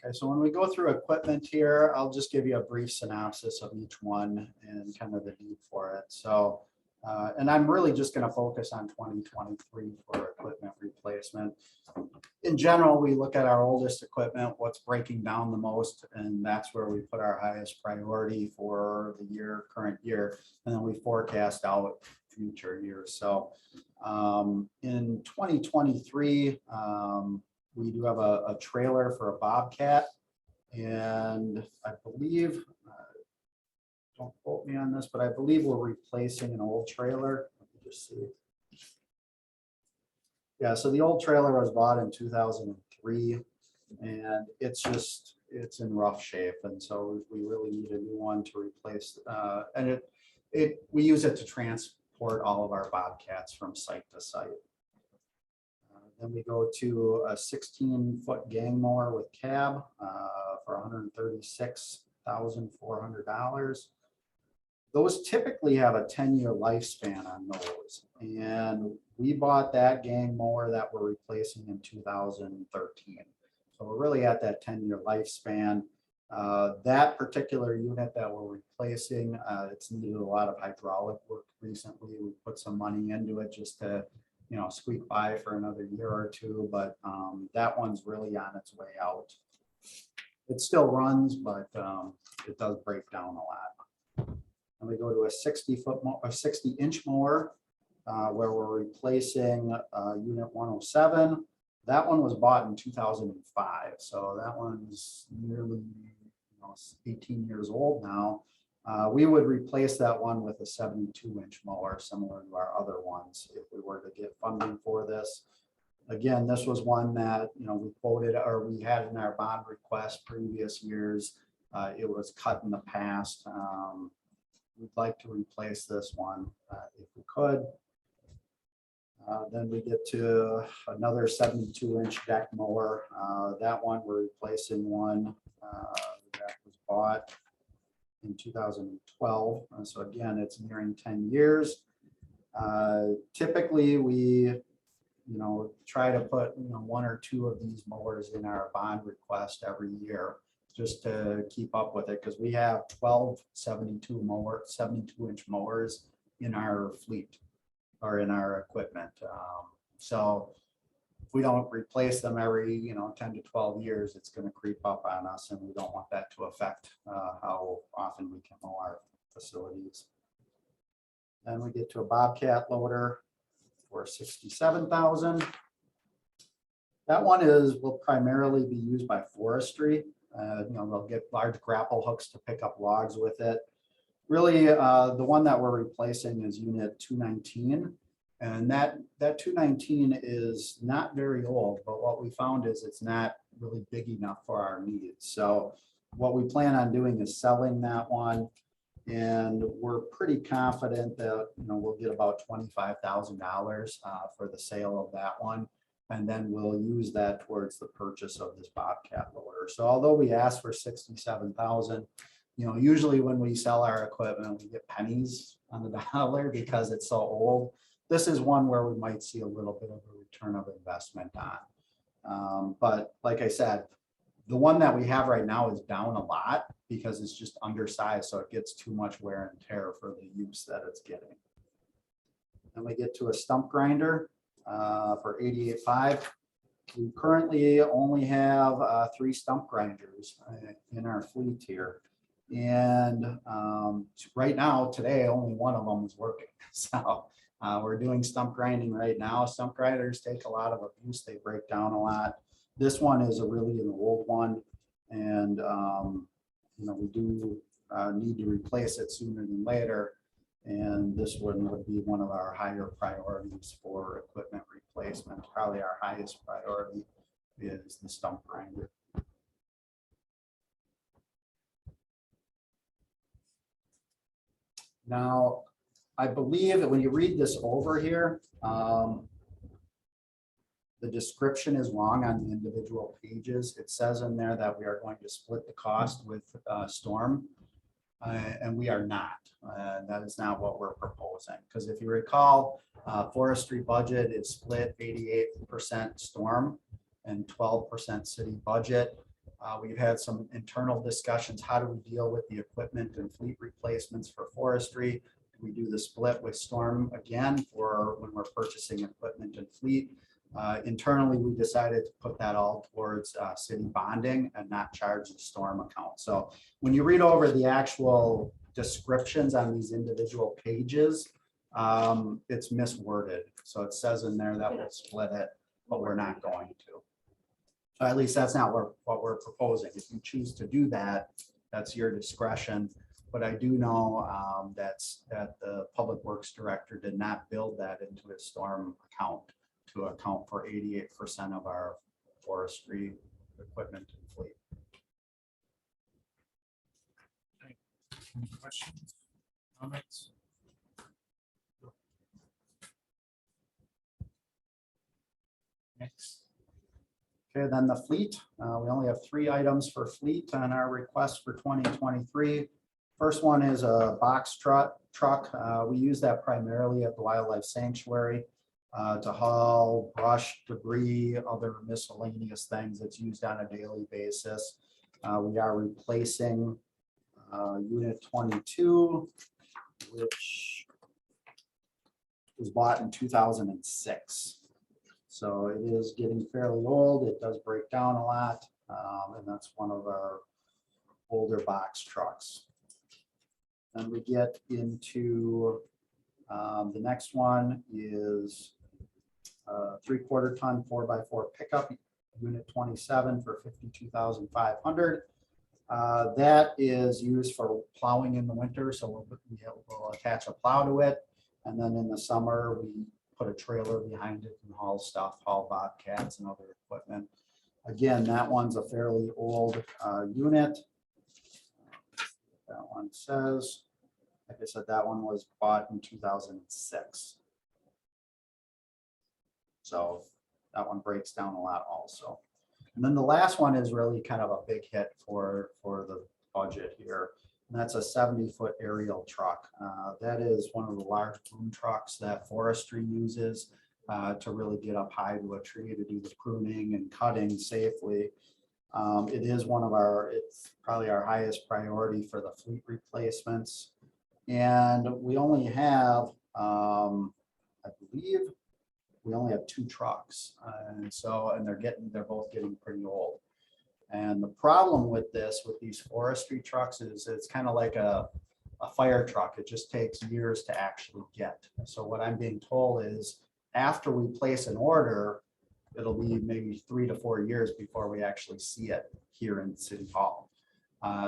Okay, so when we go through equipment here, I'll just give you a brief synopsis of each one and kind of the need for it. So, and I'm really just going to focus on 2023 for equipment replacement. In general, we look at our oldest equipment, what's breaking down the most, and that's where we put our highest priority for the current year, and then we forecast out future years. So in 2023, we do have a trailer for a Bobcat, and I believe, don't quote me on this, but I believe we're replacing an old trailer. Let me just see. Yeah, so the old trailer was bought in 2003, and it's in rough shape, and so we really need a new one to replace. And we use it to transport all of our Bobcats from site to site. Then we go to a 16-foot gang mower with cab for $136,400. Those typically have a 10-year lifespan on those. And we bought that gang mower that we're replacing in 2013. So we're really at that 10-year lifespan. That particular unit that we're replacing, it's needed a lot of hydraulic work recently. We put some money into it just to squeak by for another year or two, but that one's really on its way out. It still runs, but it does break down a lot. And we go to a 60-inch mower, where we're replacing unit 107. That one was bought in 2005, so that one's nearly 18 years old now. We would replace that one with a 72-inch mower, similar to our other ones, if we were to get funding for this. Again, this was one that, we quoted, or we had in our bond request previous years. It was cut in the past. We'd like to replace this one if we could. Then we get to another 72-inch deck mower. That one, we're replacing one that was bought in 2012. So again, it's nearing 10 years. Typically, we try to put one or two of these mowers in our bond request every year, just to keep up with it, because we have 12 72-inch mowers in our fleet or in our equipment. So if we don't replace them every 10 to 12 years, it's going to creep up on us, and we don't want that to affect how often we can mow our facilities. Then we get to a Bobcat loader for $67,000. That one will primarily be used by forestry. They'll get large grapple hooks to pick up logs with it. Really, the one that we're replacing is unit 219. And that 219 is not very old, but what we found is it's not really big enough for our needs. So what we plan on doing is selling that one. And we're pretty confident that we'll get about $25,000 for the sale of that one. And then we'll use that towards the purchase of this Bobcat loader. So although we asked for $67,000, usually when we sell our equipment, we get pennies on the dollar because it's so old. This is one where we might see a little bit of a return of investment on. But like I said, the one that we have right now is down a lot because it's just undersized, so it gets too much wear and tear for the use that it's getting. Then we get to a stump grinder for $88,500. We currently only have 3 stump grinders in our fleet here. And right now, today, only one of them is working. So we're doing stump grinding right now. Stump grinders take a lot of abuse. They break down a lot. This one is really an old one. And, we do need to replace it sooner than later. And this one would be one of our higher priorities for equipment replacement. Probably our highest priority is the stump grinder. Now, I believe that when you read this over here, the description is wrong on the individual pages. It says in there that we are going to split the cost with Storm, and we are not. That is not what we're proposing. Because if you recall, forestry budget is split 88% Storm and 12% city budget. We've had some internal discussions. How do we deal with the equipment and fleet replacements for forestry? Do we do the split with Storm again for when we're purchasing equipment and fleet? Internally, we decided to put that all towards city bonding and not charge the Storm account. So when you read over the actual descriptions on these individual pages, it's misworded. So it says in there that we'll split it, but we're not going to. At least that's not what we're proposing. If you choose to do that, that's your discretion. But I do know that the Public Works Director did not build that into his Storm account to account for 88% of our forestry equipment and fleet. Any questions, comments? Next. Okay, then the fleet. We only have 3 items for fleet on our request for 2023. First one is a box truck. We use that primarily at the Wildlife Sanctuary to haul brush, debris, other miscellaneous things that's used on a daily basis. We are replacing unit 22, which was bought in 2006. So it is getting fairly old. It does break down a lot. And that's one of our older box trucks. Then we get into the next one is 3/4 ton 4x4 pickup, unit 27 for 52,500. That is used for plowing in the winter, so we'll attach a plow to it. And then in the summer, we put a trailer behind it and haul stuff, haul bobcats and other equipment. Again, that one's a fairly old unit. That one says, like I said, that one was bought in 2006. So that one breaks down a lot also. And then the last one is really kind of a big hit for the budget here. And that's a 70-foot aerial truck. That is one of the large boom trucks that forestry uses to really get up high to a tree to do the pruning and cutting safely. It is it's probably our highest priority for the fleet replacements. And we only have, I believe, we only have 2 trucks. And they're both getting pretty old. And the problem with these forestry trucks is it's kind of like a fire truck. It just takes years to actually get. So what I'm being told is after we place an order, it'll be maybe 3 to 4 years before we actually see it here in City Hall.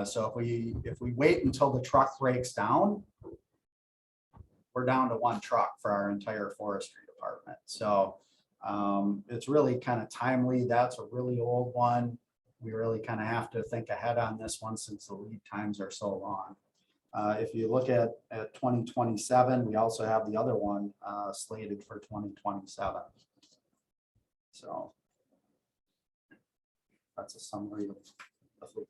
So if we wait until the truck breaks down, we're down to 1 truck for our entire forestry department. So it's really kind of timely. That's a really old one. We really kind of have to think ahead on this one since the lead times are so long. If you look at 2027, we also have the other one slated for 2027. So that's a summary of the fleet.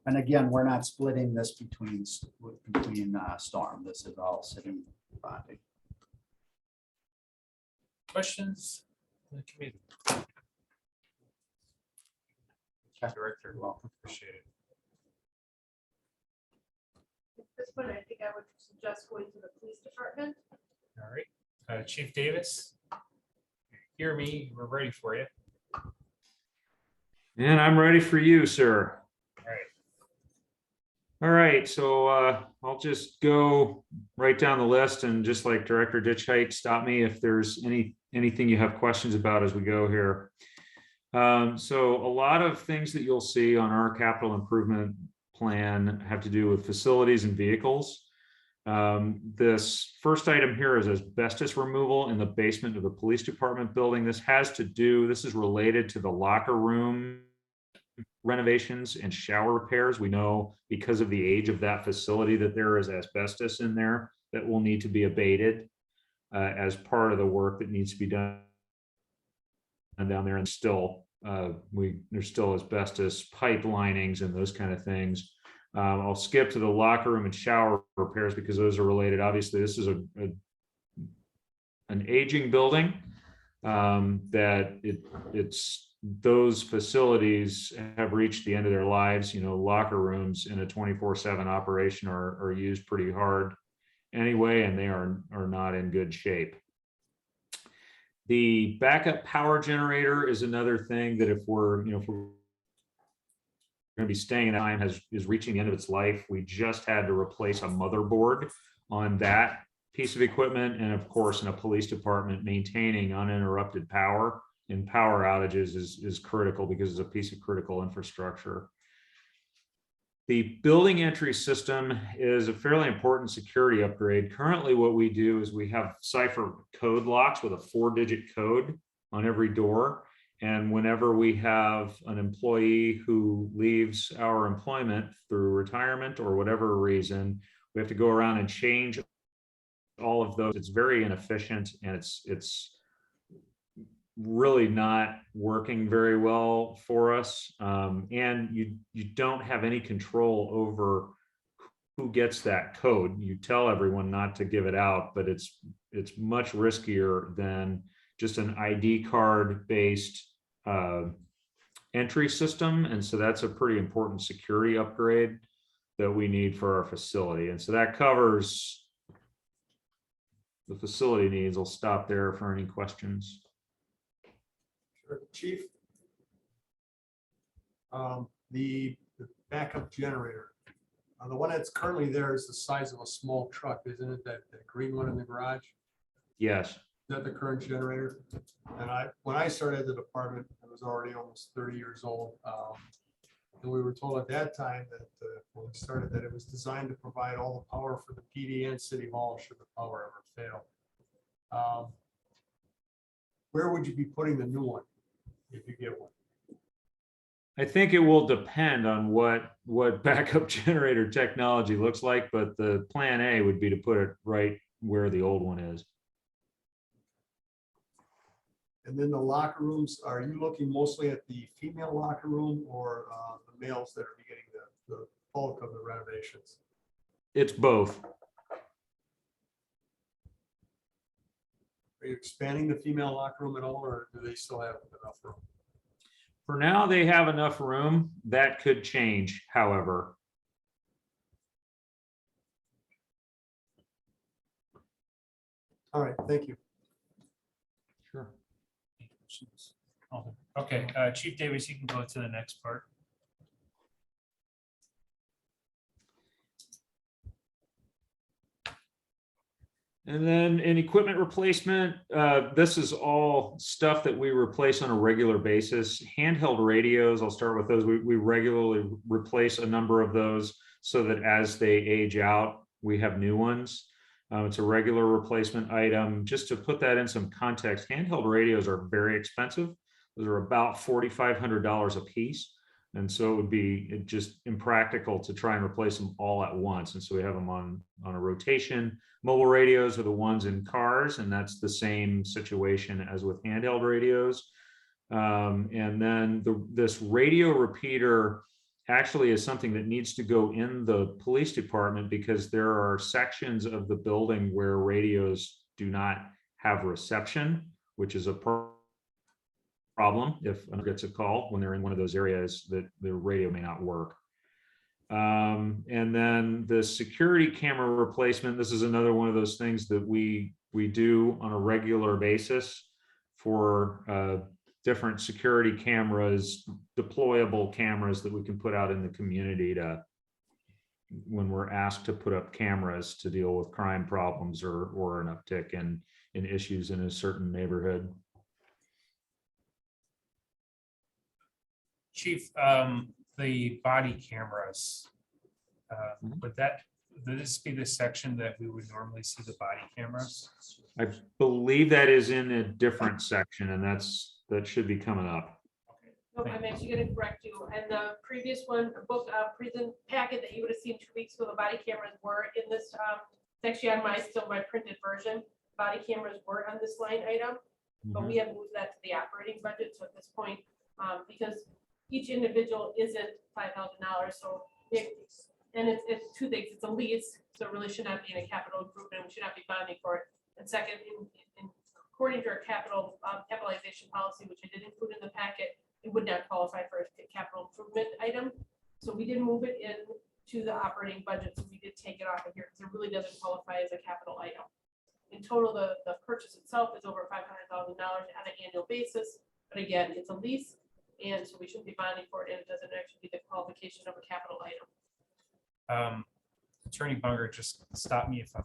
And again, we're not splitting this between Storm. This is all city bonding. Questions? from the committee? Director, welcome, appreciate it. At this point, I think I would suggest going to the police department. All right, Chief Davis, hear me, we're ready for you. And I'm ready for you, sir. All right. All right, so I'll just go right down the list, and just like Director Ditchhike, stop me if there's anything you have questions about as we go here. So a lot of things that you'll see on our capital improvement plan have to do with facilities and vehicles. This first item here is asbestos removal in the basement of the police department building. This is related to the locker room renovations and shower repairs. We know because of the age of that facility that there is asbestos in there that will need to be abated as part of the work that needs to be done down there. And still there's still asbestos pipe linings and those kind of things. I'll skip to the locker room and shower repairs because those are related. Obviously, this is an aging building it's those facilities have reached the end of their lives. You know, locker rooms in a 24/7 operation are used pretty hard anyway, and they are not in good shape. The backup power generator is another thing that if we're going to be staying in time is reaching the end of its life. We just had to replace a motherboard on that piece of equipment. And of course, in a police department, maintaining uninterrupted power in power outages is critical because it's a piece of critical infrastructure. The building entry system is a fairly important security upgrade. Currently, what we do is we have cipher code locks with a 4-digit code on every door. And whenever we have an employee who leaves our employment through retirement or whatever reason, we have to go around and change all of those. It's very inefficient, and it's really not working very well for us. And you don't have any control over who gets that code. You tell everyone not to give it out, but it's much riskier than just an ID card based entry system. And so that's a pretty important security upgrade that we need for our facility. And so that covers the facility needs. I'll stop there for any questions. Sure. Chief? The backup generator, the one that's currently there is the size of a small truck, isn't it? That green one in the garage? Yes. Is that the current generator? And when I started at the department, I was already almost 30 years old. And we were told at that time that when we started that it was designed to provide all the power for the PD and city hall should the power ever fail. Where would you be putting the new one if you get one? I think it will depend on what backup generator technology looks like, but the plan A would be to put it right where the old one is. And then the locker rooms, are you looking mostly at the female locker room or the males that are getting the bulk of the renovations? It's both. Are you expanding the female locker room at all, or do they still have enough room? For now, they have enough room. That could change, however. All right, thank you. Sure. Okay, Chief Davis, you can go to the next part. And then in equipment replacement, this is all stuff that we replace on a regular basis. Handheld radios, I'll start with those. We regularly replace a number of those so that as they age out, we have new ones. It's a regular replacement item. Just to put that in some context, handheld radios are very expensive. Those are about $4,500 a piece. And so it would be just impractical to try and replace them all at once. And so we have them on a rotation. Mobile radios are the ones in cars, and that's the same situation as with handheld radios. And then this radio repeater actually is something that needs to go in the police department because there are sections of the building where radios do not have reception, which is a problem if one gets a call when they're in one of those areas that the radio may not work. And then the security camera replacement, this is another one of those things that we do on a regular basis for different security cameras, deployable cameras that we can put out in the community to when we're asked to put up cameras to deal with crime problems or an uptick in issues in a certain neighborhood. Chief, the body cameras, would this be the section that we would normally see the body cameras? I believe that is in a different section, and that should be coming up. No, I'm actually gonna correct you. And the previous one, the book, present packet that you would have seen 2 weeks ago, the body cameras were in this, it's actually on my printed version. Body cameras were on this line item, but we have moved that to the operating budget. So at this point, because each individual isn't $5,000, so and it's two things. It's a lease, so it really should not be in a capital improvement. We should not be bonding for it. And second, according to our capitalization policy, which I did include in the packet, it would not qualify for a capital improvement item. So we did move it in to the operating budget. So we did take it off of here because it really doesn't qualify as a capital item. In total, the purchase itself is over $500,000 on an annual basis. But again, it's a lease. And so we shouldn't be bonding for it. And it doesn't actually be the qualification of a capital item. Attorney Bunger, just stop me if I'm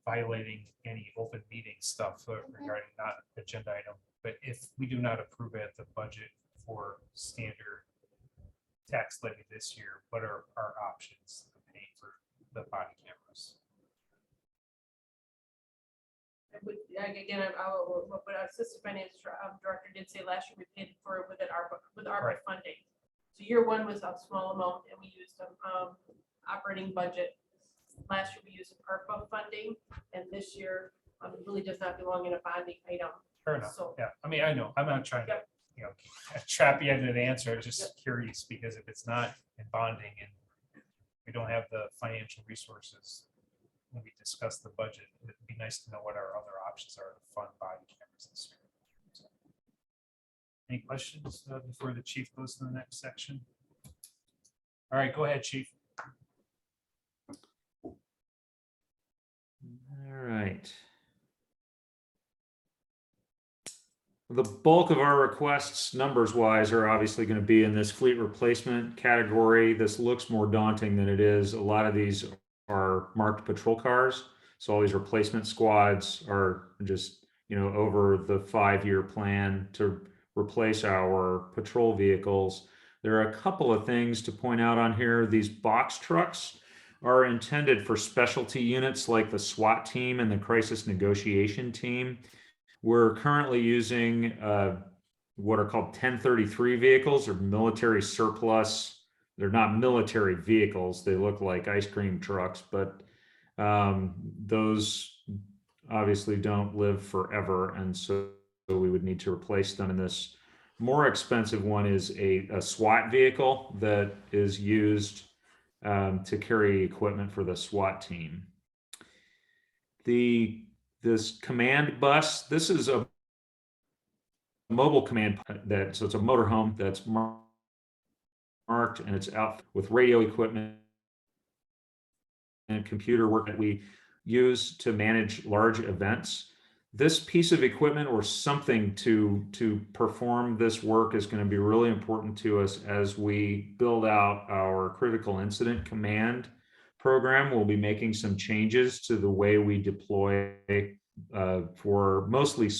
violating any open meeting stuff regarding not agenda item. But if we do not approve it at the budget for standard tax levy this year, what are our options to pay for the body cameras? Again, what our assistant finance director did say last year, we paid for it with ARPA Right. funding. So year one was a small amount, and we used operating budget. Last year we used ARPA funding, and this year it really does not belong in a bonding item. Fair enough. So Yeah, I mean, I know, I'm not trying to, trap you into an answer. I'm just curious, because if it's not in bonding and we don't have the financial resources when we discuss the budget, it'd be nice to know what our other options are to fund body cameras this year. So, any questions before the chief goes to the next section? All right, go ahead, chief. All right. The bulk of our requests, numbers wise, are obviously going to be in this fleet replacement category. This looks more daunting than it is. A lot of these are marked patrol cars. So all these replacement squads are just, over the 5-year plan to replace our patrol vehicles. There are a couple of things to point out on here. These box trucks are intended for specialty units like the SWAT team and the crisis negotiation team. We're currently using what are called 1033 vehicles or military surplus. They're not military vehicles. They look like ice cream trucks, but those obviously don't live forever. And so we would need to replace them. And this more expensive one is a SWAT vehicle that is used to carry equipment for the SWAT team. This command bus, this is a mobile command so it's a motorhome that's marked and it's out with radio equipment and computer work that we use to manage large events. This piece of equipment or something to perform this work is going to be really important to us as we build out our critical incident command program. We'll be making some changes to the way we deploy for mostly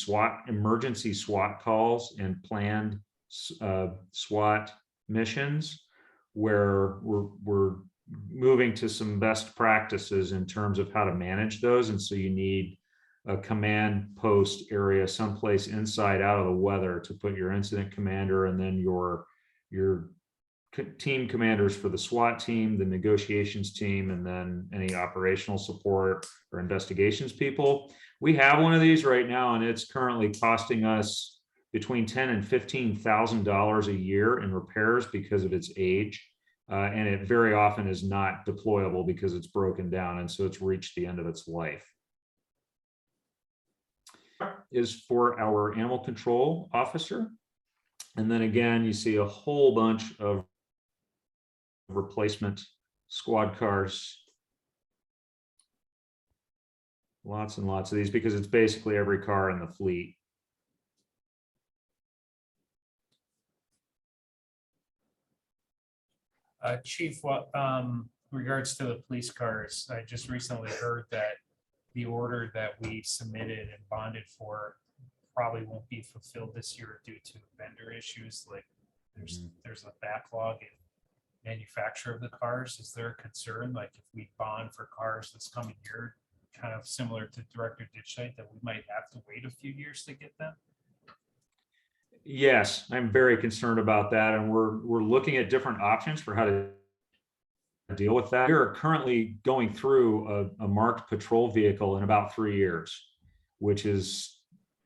emergency SWAT calls and planned SWAT missions, where we're moving to some best practices in terms of how to manage those. And so you need a command post area someplace inside out of the weather to put your incident commander and then your team commanders for the SWAT team, the negotiations team, and then any operational support or investigations people. We have one of these right now, and it's currently costing us between $10,000 and $15,000 a year in repairs because of its age. And it very often is not deployable because it's broken down. And so it's reached the end of its life. Is for our animal control officer. And then again, you see a whole bunch of replacement squad cars. Lots and lots of these because it's basically every car in the fleet. Chief, what regards to the police cars, I just recently heard that the order that we submitted and bonded for probably won't be fulfilled this year due to vendor issues. Like there's a backlog in manufacture of the cars. Is there a concern, like if we bond for cars this coming year, kind of similar to Director Ditchlight, that we might have to wait a few years to get them? Yes, I'm very concerned about that, and we're looking at different options for how to deal with that. We are currently going through a marked patrol vehicle in about 3 years, which is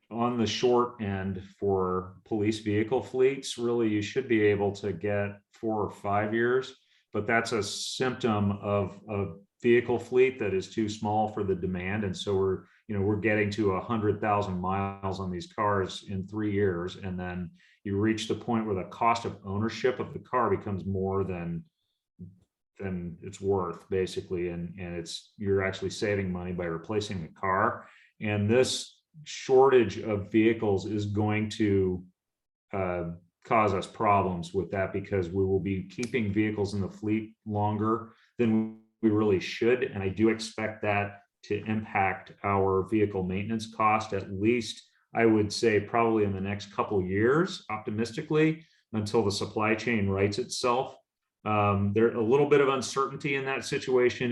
on the short end for police vehicle fleets. Really, you should be able to get 4 or 5 years, but that's a symptom of a vehicle fleet that is too small for the demand. And so we're getting to 100,000 miles on these cars in 3 years. And then you reach the point where the cost of ownership of the car becomes more than it's worth, basically. And you're actually saving money by replacing the car. And this shortage of vehicles is going to cause us problems with that, because we will be keeping vehicles in the fleet longer than we really should. And I do expect that to impact our vehicle maintenance cost, at least I would say probably in the next couple years, optimistically, until the supply chain rights itself. There's a little bit of uncertainty in that situation.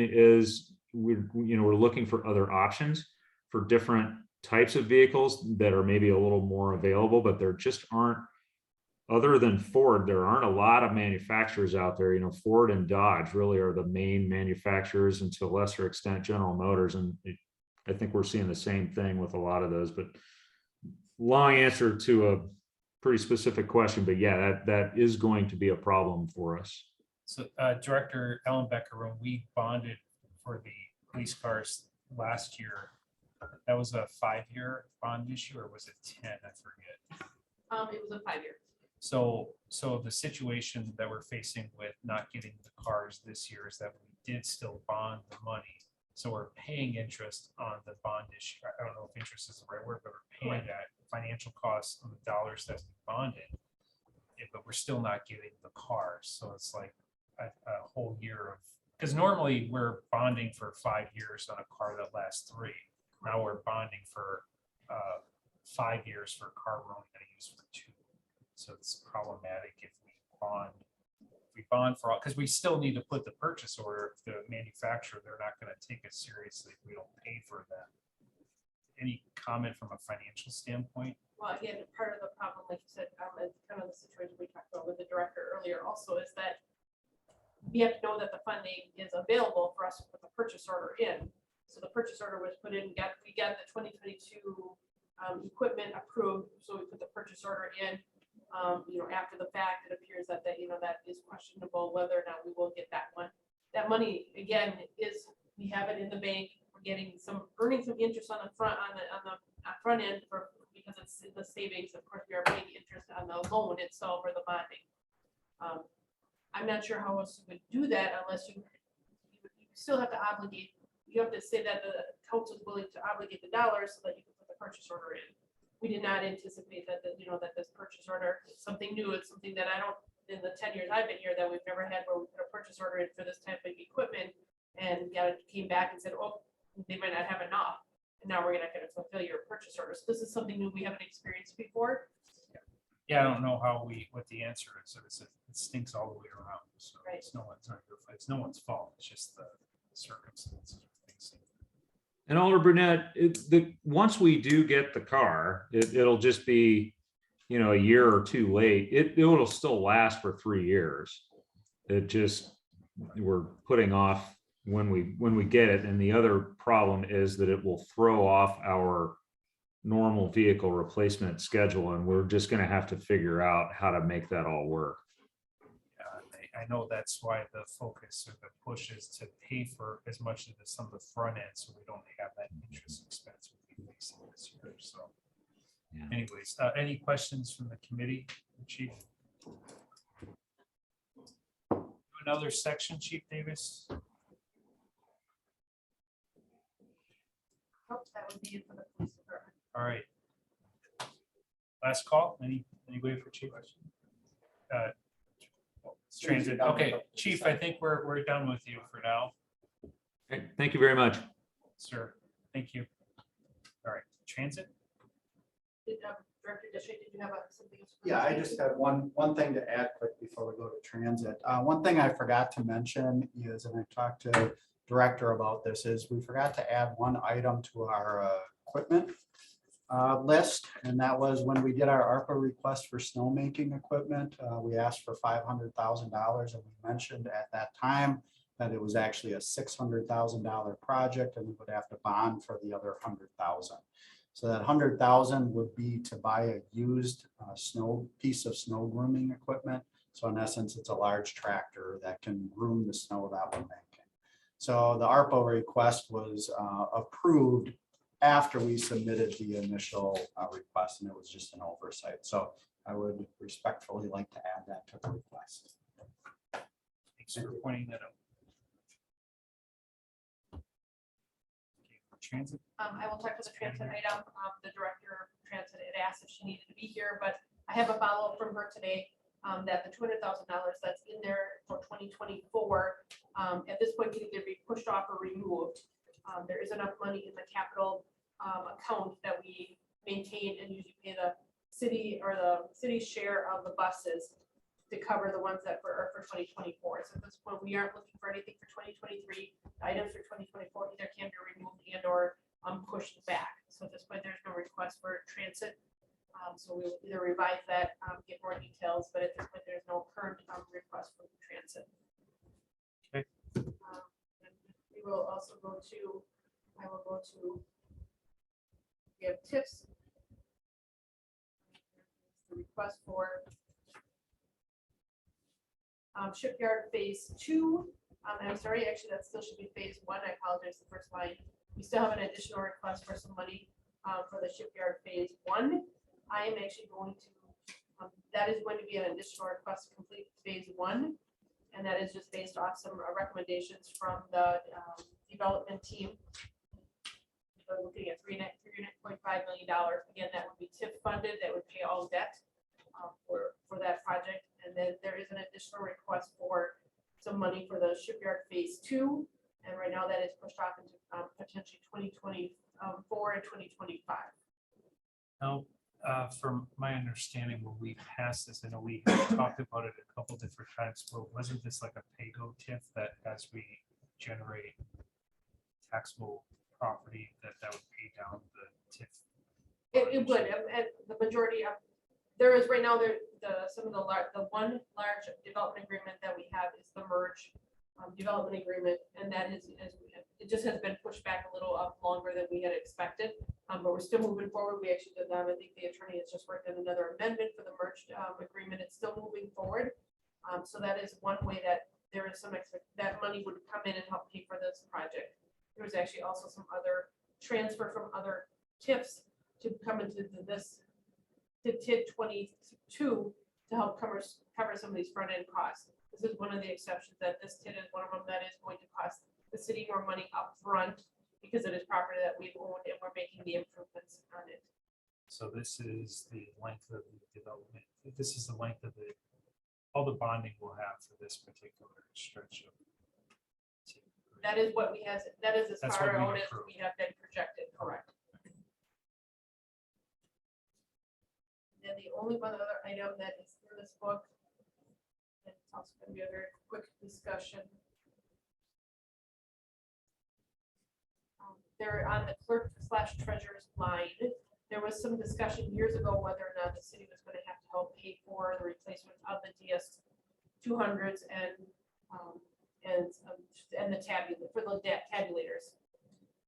We're looking for other options for different types of vehicles that are maybe a little more available, but there just aren't, other than Ford, there aren't a lot of manufacturers out there. Ford and Dodge really are the main manufacturers, and to a lesser extent, General Motors. And I think we're seeing the same thing with a lot of those. But long answer to a pretty specific question, but yeah, that is going to be a problem for us. So Director Ellenbecker, when we bonded for the police cars last year, that was a 5-year bond issue, or was it 10? I forget. It was a 5-year. So the situation that we're facing with not getting the cars this year is that we did still bond the money. So we're paying interest on the bond issue. I don't know if interest is the right word, but we're paying that financial costs of the dollars that we bonded. But we're still not getting the cars, so it's like a whole year of, because normally we're bonding for 5 years on a car that lasts 3. Now we're bonding for 5 years for a car we're only gonna use for 2. So it's problematic if we bond for all, because we still need to put the purchase order. If the manufacturer, they're not gonna take us seriously if we don't pay for that. Any comment from a financial standpoint? Well, again, part of the problem, like you said, it's kind of the situation we talked about with the director earlier also, is that we have to know that the funding is available for us to put the purchase order in. So the purchase order was put in, we got the 2022 equipment approved, so we put the purchase order in. After the fact, it appears that that is questionable whether or not we will get that one. That money, again, we have it in the bank. We're earning some interest on the front end because it's in the savings. Of course, we are paying interest on the loan itself or the bonding. I'm not sure how else you would do that unless you still have to obligate. You have to say that the council is willing to obligate the dollars so that you can put the purchase order in. We did not anticipate that this purchase order is something new. It's something that in the 10 years I've been here, that we've never had where we put a purchase order in for this type of equipment and came back and said, oh, they might not have enough. And now we're not going to fulfill your purchase order. So this is something new we haven't experienced before. Yeah, I don't know what the answer is. So it stinks all the way around. So Right. it's no one's fault. It's just the circumstances. And Alder Brunette, once we do get the car, it'll just be, a year or 2 late. It'll still last for 3 years. We're putting off when we get it. And the other problem is that it will throw off our normal vehicle replacement schedule. And we're just going to have to figure out how to make that all work. I know that's why the focus or the push is to pay for as much of some of the front end, so we don't have that interest expense we'll be facing this year. So, Yeah. anyways, any questions from the committee, Chief? Another section, Chief Davis. Oh, that would be it for the police department. All right. Last call. Anybody for Chief? Transit. Okay, Chief, I think we're done with you for now, Okay, thank you very much. sir. Thank you. All right, transit. Director District, did you have something else? Yeah, I just had one thing to add quick before we go to transit. One thing I forgot to mention is, and I talked to director about this, is we forgot to add one item to our equipment list, and that was when we did our ARPA request for snowmaking equipment. We asked for $500,000, and we mentioned at that time that it was actually a $600,000 project, and we would have to bond for the other $100,000. So that $100,000 would be to buy a used piece of snow grooming equipment. So in essence, it's a large tractor that can groom the snow that we're making. So the ARPA request was approved after we submitted the initial request, and it was just an oversight. So I would respectfully like to add that to the request. Thanks for pointing that out. Okay, for transit. I will talk to the transit item. The director of transit had asked if she needed to be here, but I have a follow-up from her today that the $200,000 that's in there for 2024, at this point, can either be pushed off or removed. There is enough money in the capital account that we maintain and usually pay the city or the city's share of the buses to cover the ones that are for 2024. So at this point, we aren't looking for anything for 2023. The items for 2024 either can be removed and or pushed back. So at this point, there's no request for transit. So we will either revise that, get more details, but at this point, there's no current request for the transit. Okay. We will also go to, I will go to, we have tips. The request for shipyard phase 2. I'm sorry, actually, that still should be phase 1. I apologize, the first line. We still have an additional request for some money for the shipyard phase 1. I am actually going to, that is going to be an additional request to complete phase 1. And that is just based off some recommendations from the development team. We're looking at $3.5 million. Again, that would be TIF funded, that would pay all debt for that project. And then there is an additional request for some money for the shipyard phase 2. And right now that is pushed off into potentially 2024 and 2025. Now, from my understanding, when we passed this, I know we talked about it a couple different times, but wasn't this like a pay-go TIF that as we generate taxable property, that would pay down the TIF? It would, and the majority of, there is right now, some of the one large development agreement that we have is the merge development agreement, and that is, it just has been pushed back a little up longer than we had expected, but we're still moving forward. We actually did, I think the attorney has just worked on another amendment for the merged agreement. It's still moving forward. So that is one way that there is some that money would come in and help pay for this project. There was actually also some other transfer from other TIFs to come into this to TIF 22 to help cover some of these front end costs. This is one of the exceptions, that this TIF is one of them that is going to cost the city more money up front because it is property that we've owned and we're making the improvements on it. So this is the length of the development. This is the length of all the bonding we'll have for this particular stretch of. That is what we have, that is as That's far what we out as approved. we have been projected, correct. And the only one other item that is in this book, and it's also going to be a very quick discussion. There on the clerk/treasurer's line, there was some discussion years ago whether or not the city was going to have to help pay for the replacement of the DS 200s and the tabulators.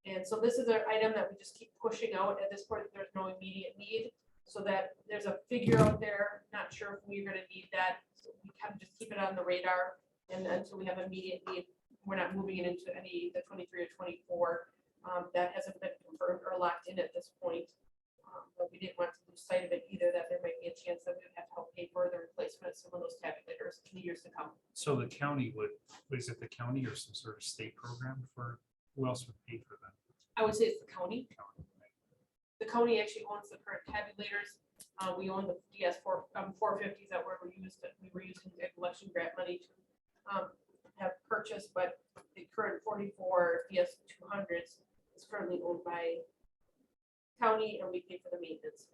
And so this is an item that we just keep pushing out. At this point, there's no immediate need, so that there's a figure out there. Not sure if we're going to need that. So we kind of just keep it on the radar, and until we have immediate need, we're not moving it into any the 23 or 24. That hasn't been confirmed or locked in at this point. But we didn't want to lose sight of it either, that there might be a chance that we would have to help pay for the replacement of some of those tabulators in the years to come. So the county is it the county or some sort of state program for, who else would pay for them? I would say it's the county. County, right? The county actually owns the current tabulators. We own the DS 450s that we were using election grant money to have purchased, but the current 44 DS 200s is currently owned by county, and we pay for the maintenance.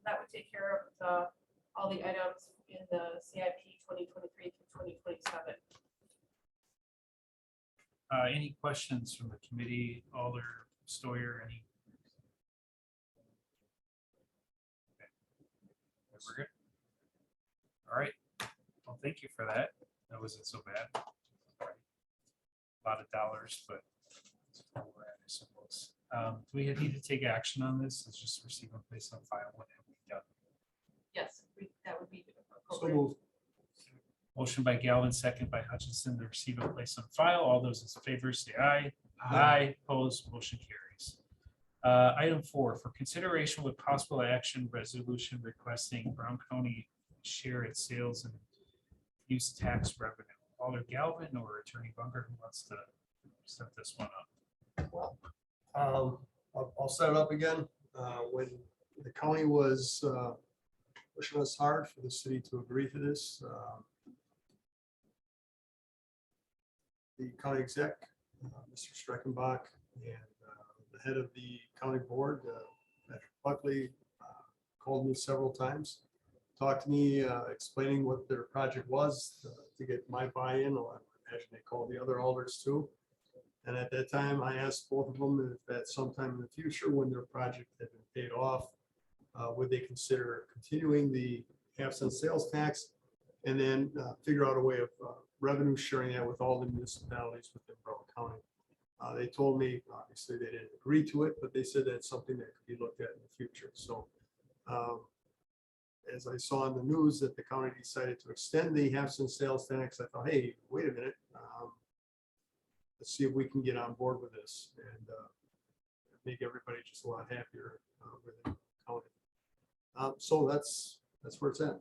That would take care of all the items in the CIP 2023 through 2027. Any questions from the committee, Alder, Stoyer, any? Okay. We're good. All right. Well, thank you for that. That wasn't so bad. A lot of dollars, but it's where we're at, I suppose. Do we need to take action on this? It's just receive and place on file. What have we done? Yes, that would be So appropriate. moved. Motion by Galvin, second by Hutchinson to receive and place on file. All those in favor say aye. Aye. Opposed, motion carries. Item 4, for consideration with possible action, resolution requesting Brown County share its sales and use tax revenue. Alder Galvin or Attorney Bunker, who wants to set this one up? I'll set it up again. When the county was pushing us hard for the city to agree to this, the county exec, Mr. Streckenbach, and the head of the county board, Patrick Buckley, called me several times, talked to me, explaining what their project was to get my buy-in. I imagine they called the other alders too. And at that time, I asked both of them if at some time in the future, when their project had been paid off, would they consider continuing the half-cent sales tax and then figure out a way of revenue sharing that with all the municipalities within Brown County. They told me, obviously, they didn't agree to it, but they said that's something that could be looked at in the future. So as I saw in the news that the county decided to extend the half-cent sales tax, I thought, hey, wait a minute. Let's see if we can get on board with this and make everybody just a lot happier within the county. So that's where it's at.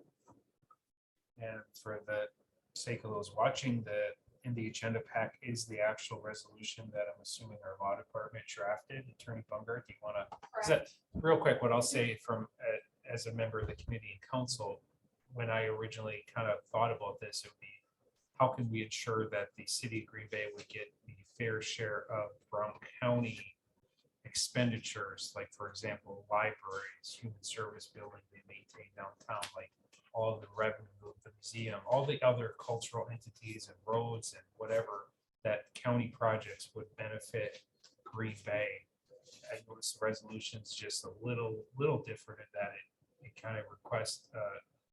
And for the sake of those watching, that in the agenda pack is the actual resolution that I'm assuming our law department drafted. Attorney Bungert, do you want to, real quick, what I'll say from, as a member of the committee and council, when I originally kind of thought about this, it would be, how can we ensure that the city of Green Bay would get the fair share of Brown County expenditures, like, for example, libraries, human service building they maintain downtown, like all of the revenue of the museum, all the other cultural entities and roads and whatever, that county projects would benefit Green Bay. I noticed the resolution's just a little different in that it kind of requests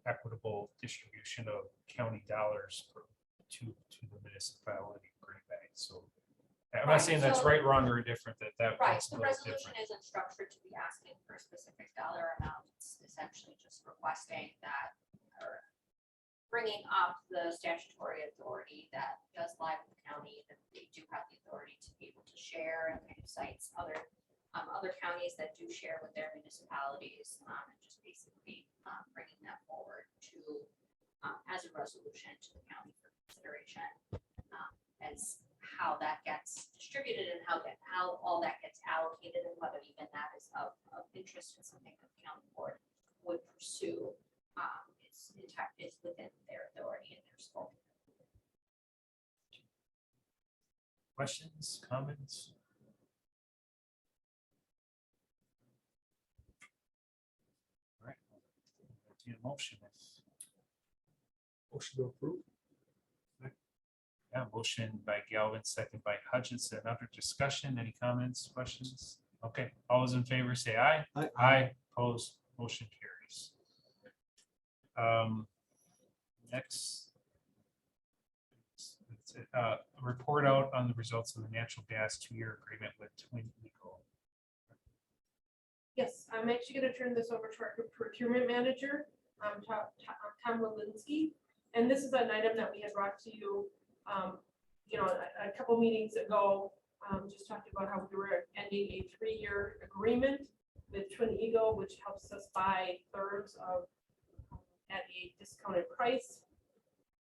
equitable distribution of county dollars to the municipality of Green Bay. So I'm not saying that's right, wrong, or different, that Right, that's a the little resolution different. isn't structured to be asking for a specific dollar amount. It's essentially just requesting that, or bringing up the statutory authority that does lie with the county, that they do have the authority to be able to share, and kind of cites other counties that do share with their municipalities, and just basically bringing that forward to, as a resolution to the county for consideration, as how that gets distributed and how all that gets allocated, and whether even that is of interest and something that the county board would pursue. It's within their authority and their scope. Questions, comments? All right. Do you motion? Motion to approve. Yeah, motion by Galvin, second by Hutchinson. Other discussion, any comments, questions? Okay, all those in favor say aye. Aye. Aye, opposed, motion carries. Next. Report out on the results of the natural gas 2-year agreement with Twin Eagle. Yes, I'm actually gonna turn this over to our procurement manager, Tom Walensky. And this is an item that we had brought to you, a couple meetings ago, just talking about how we were ending a 3-year agreement with Twin Eagle, which helps us buy thirds of at a discounted price.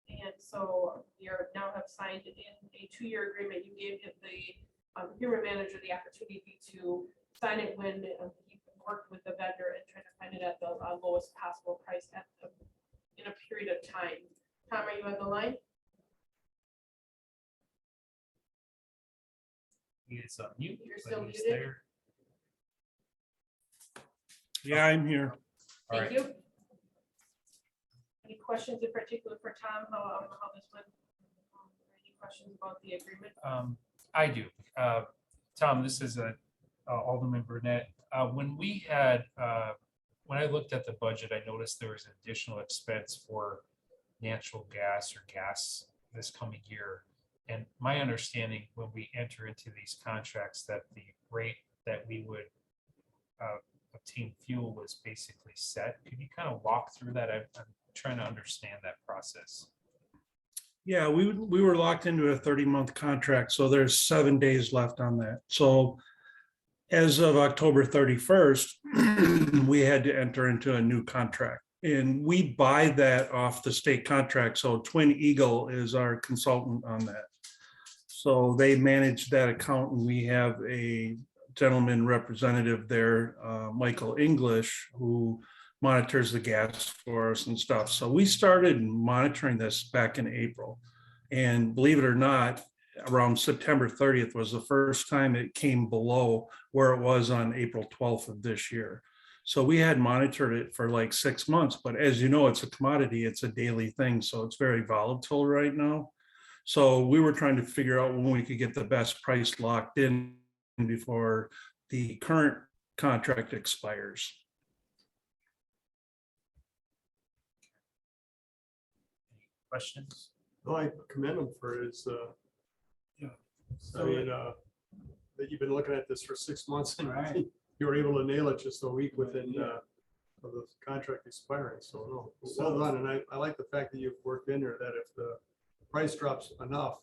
And so we are now have signed in a 2-year agreement. You gave him the procurement manager the opportunity to sign it when he worked with the vendor and trying to find it at the lowest possible price in a period of time. Tom, are you on the line? He is on mute. You're but still he's muted. there. Yeah, I'm here. All Thank right. you. Any questions in particular for Tom, how this went? Any questions about the agreement? I do. Tom, this is Alderman Burnett. When we had, when I looked at the budget, I noticed there was additional expense for natural gas or gas this coming year. And my understanding, when we enter into these contracts, that the rate that we would obtain fuel was basically set. Could you kind of walk through that? I'm trying to understand that process. Yeah, we were locked into a 30-month contract, so there's 7 days left on that. So as of October 31st, we had to enter into a new contract. And we buy that off the state contract. So Twin Eagle is our consultant on that. So they manage that account, and we have a gentleman representative there, Michael English, who monitors the gas for us and stuff. So we started monitoring this back in April. And believe it or not, around September 30th was the first time it came below where it was on April 12th of this year. So we had monitored it for like 6 months, but as you know, it's a commodity, it's a daily thing. So it's very volatile right now. So we were trying to figure out when we could get the best price locked in before the current contract expires. Questions? No, I commend him for his, that you've been looking at this for 6 months and Right. you were able to nail it just a week within of the contract expiring. So no, well done. And I like the fact that you've worked in there that if the price drops enough,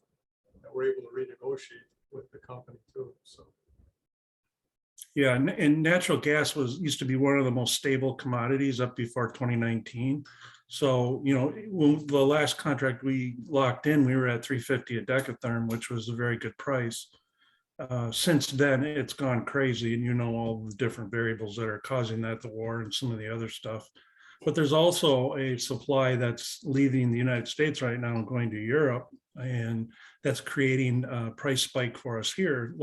that we're able to renegotiate with the company too. So. Yeah, and natural gas used to be one of the most stable commodities up before 2019. So, when the last contract we locked in, we were at 350 a decatherm, which was a very good price. Since then, it's gone crazy, and all the different variables that are causing that, the war and some of the other stuff. But there's also a supply that's leaving the United States right now and going to Europe, and that's creating a price spike for us here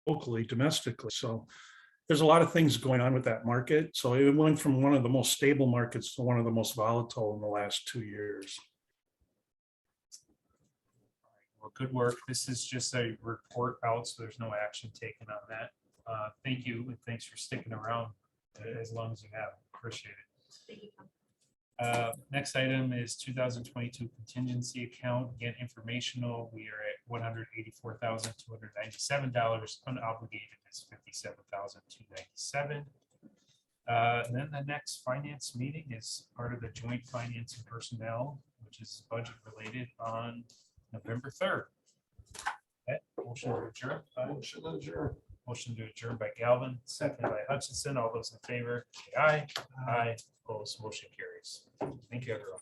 locally, domestically. So there's a lot of things going on with that market. So it went from one of the most stable markets to one of the most volatile in the last 2 years. Well, good work. This is just a report out, so there's no action taken on that. Thank you, and thanks for sticking around as long as you have. Appreciate it. Thank you. Next item is 2022 contingency account. Again, informational. We are at $184,297. Unobligated is $57,297. And then the next finance meeting is part of the joint finance and personnel, which is budget related, on November 3rd. Okay, motion to adjourn. Motion to adjourn. Motion to adjourn by Galvin, second by Hutchinson. All those in favor, say aye. Aye. Opposed, motion carries. Thank you, everyone.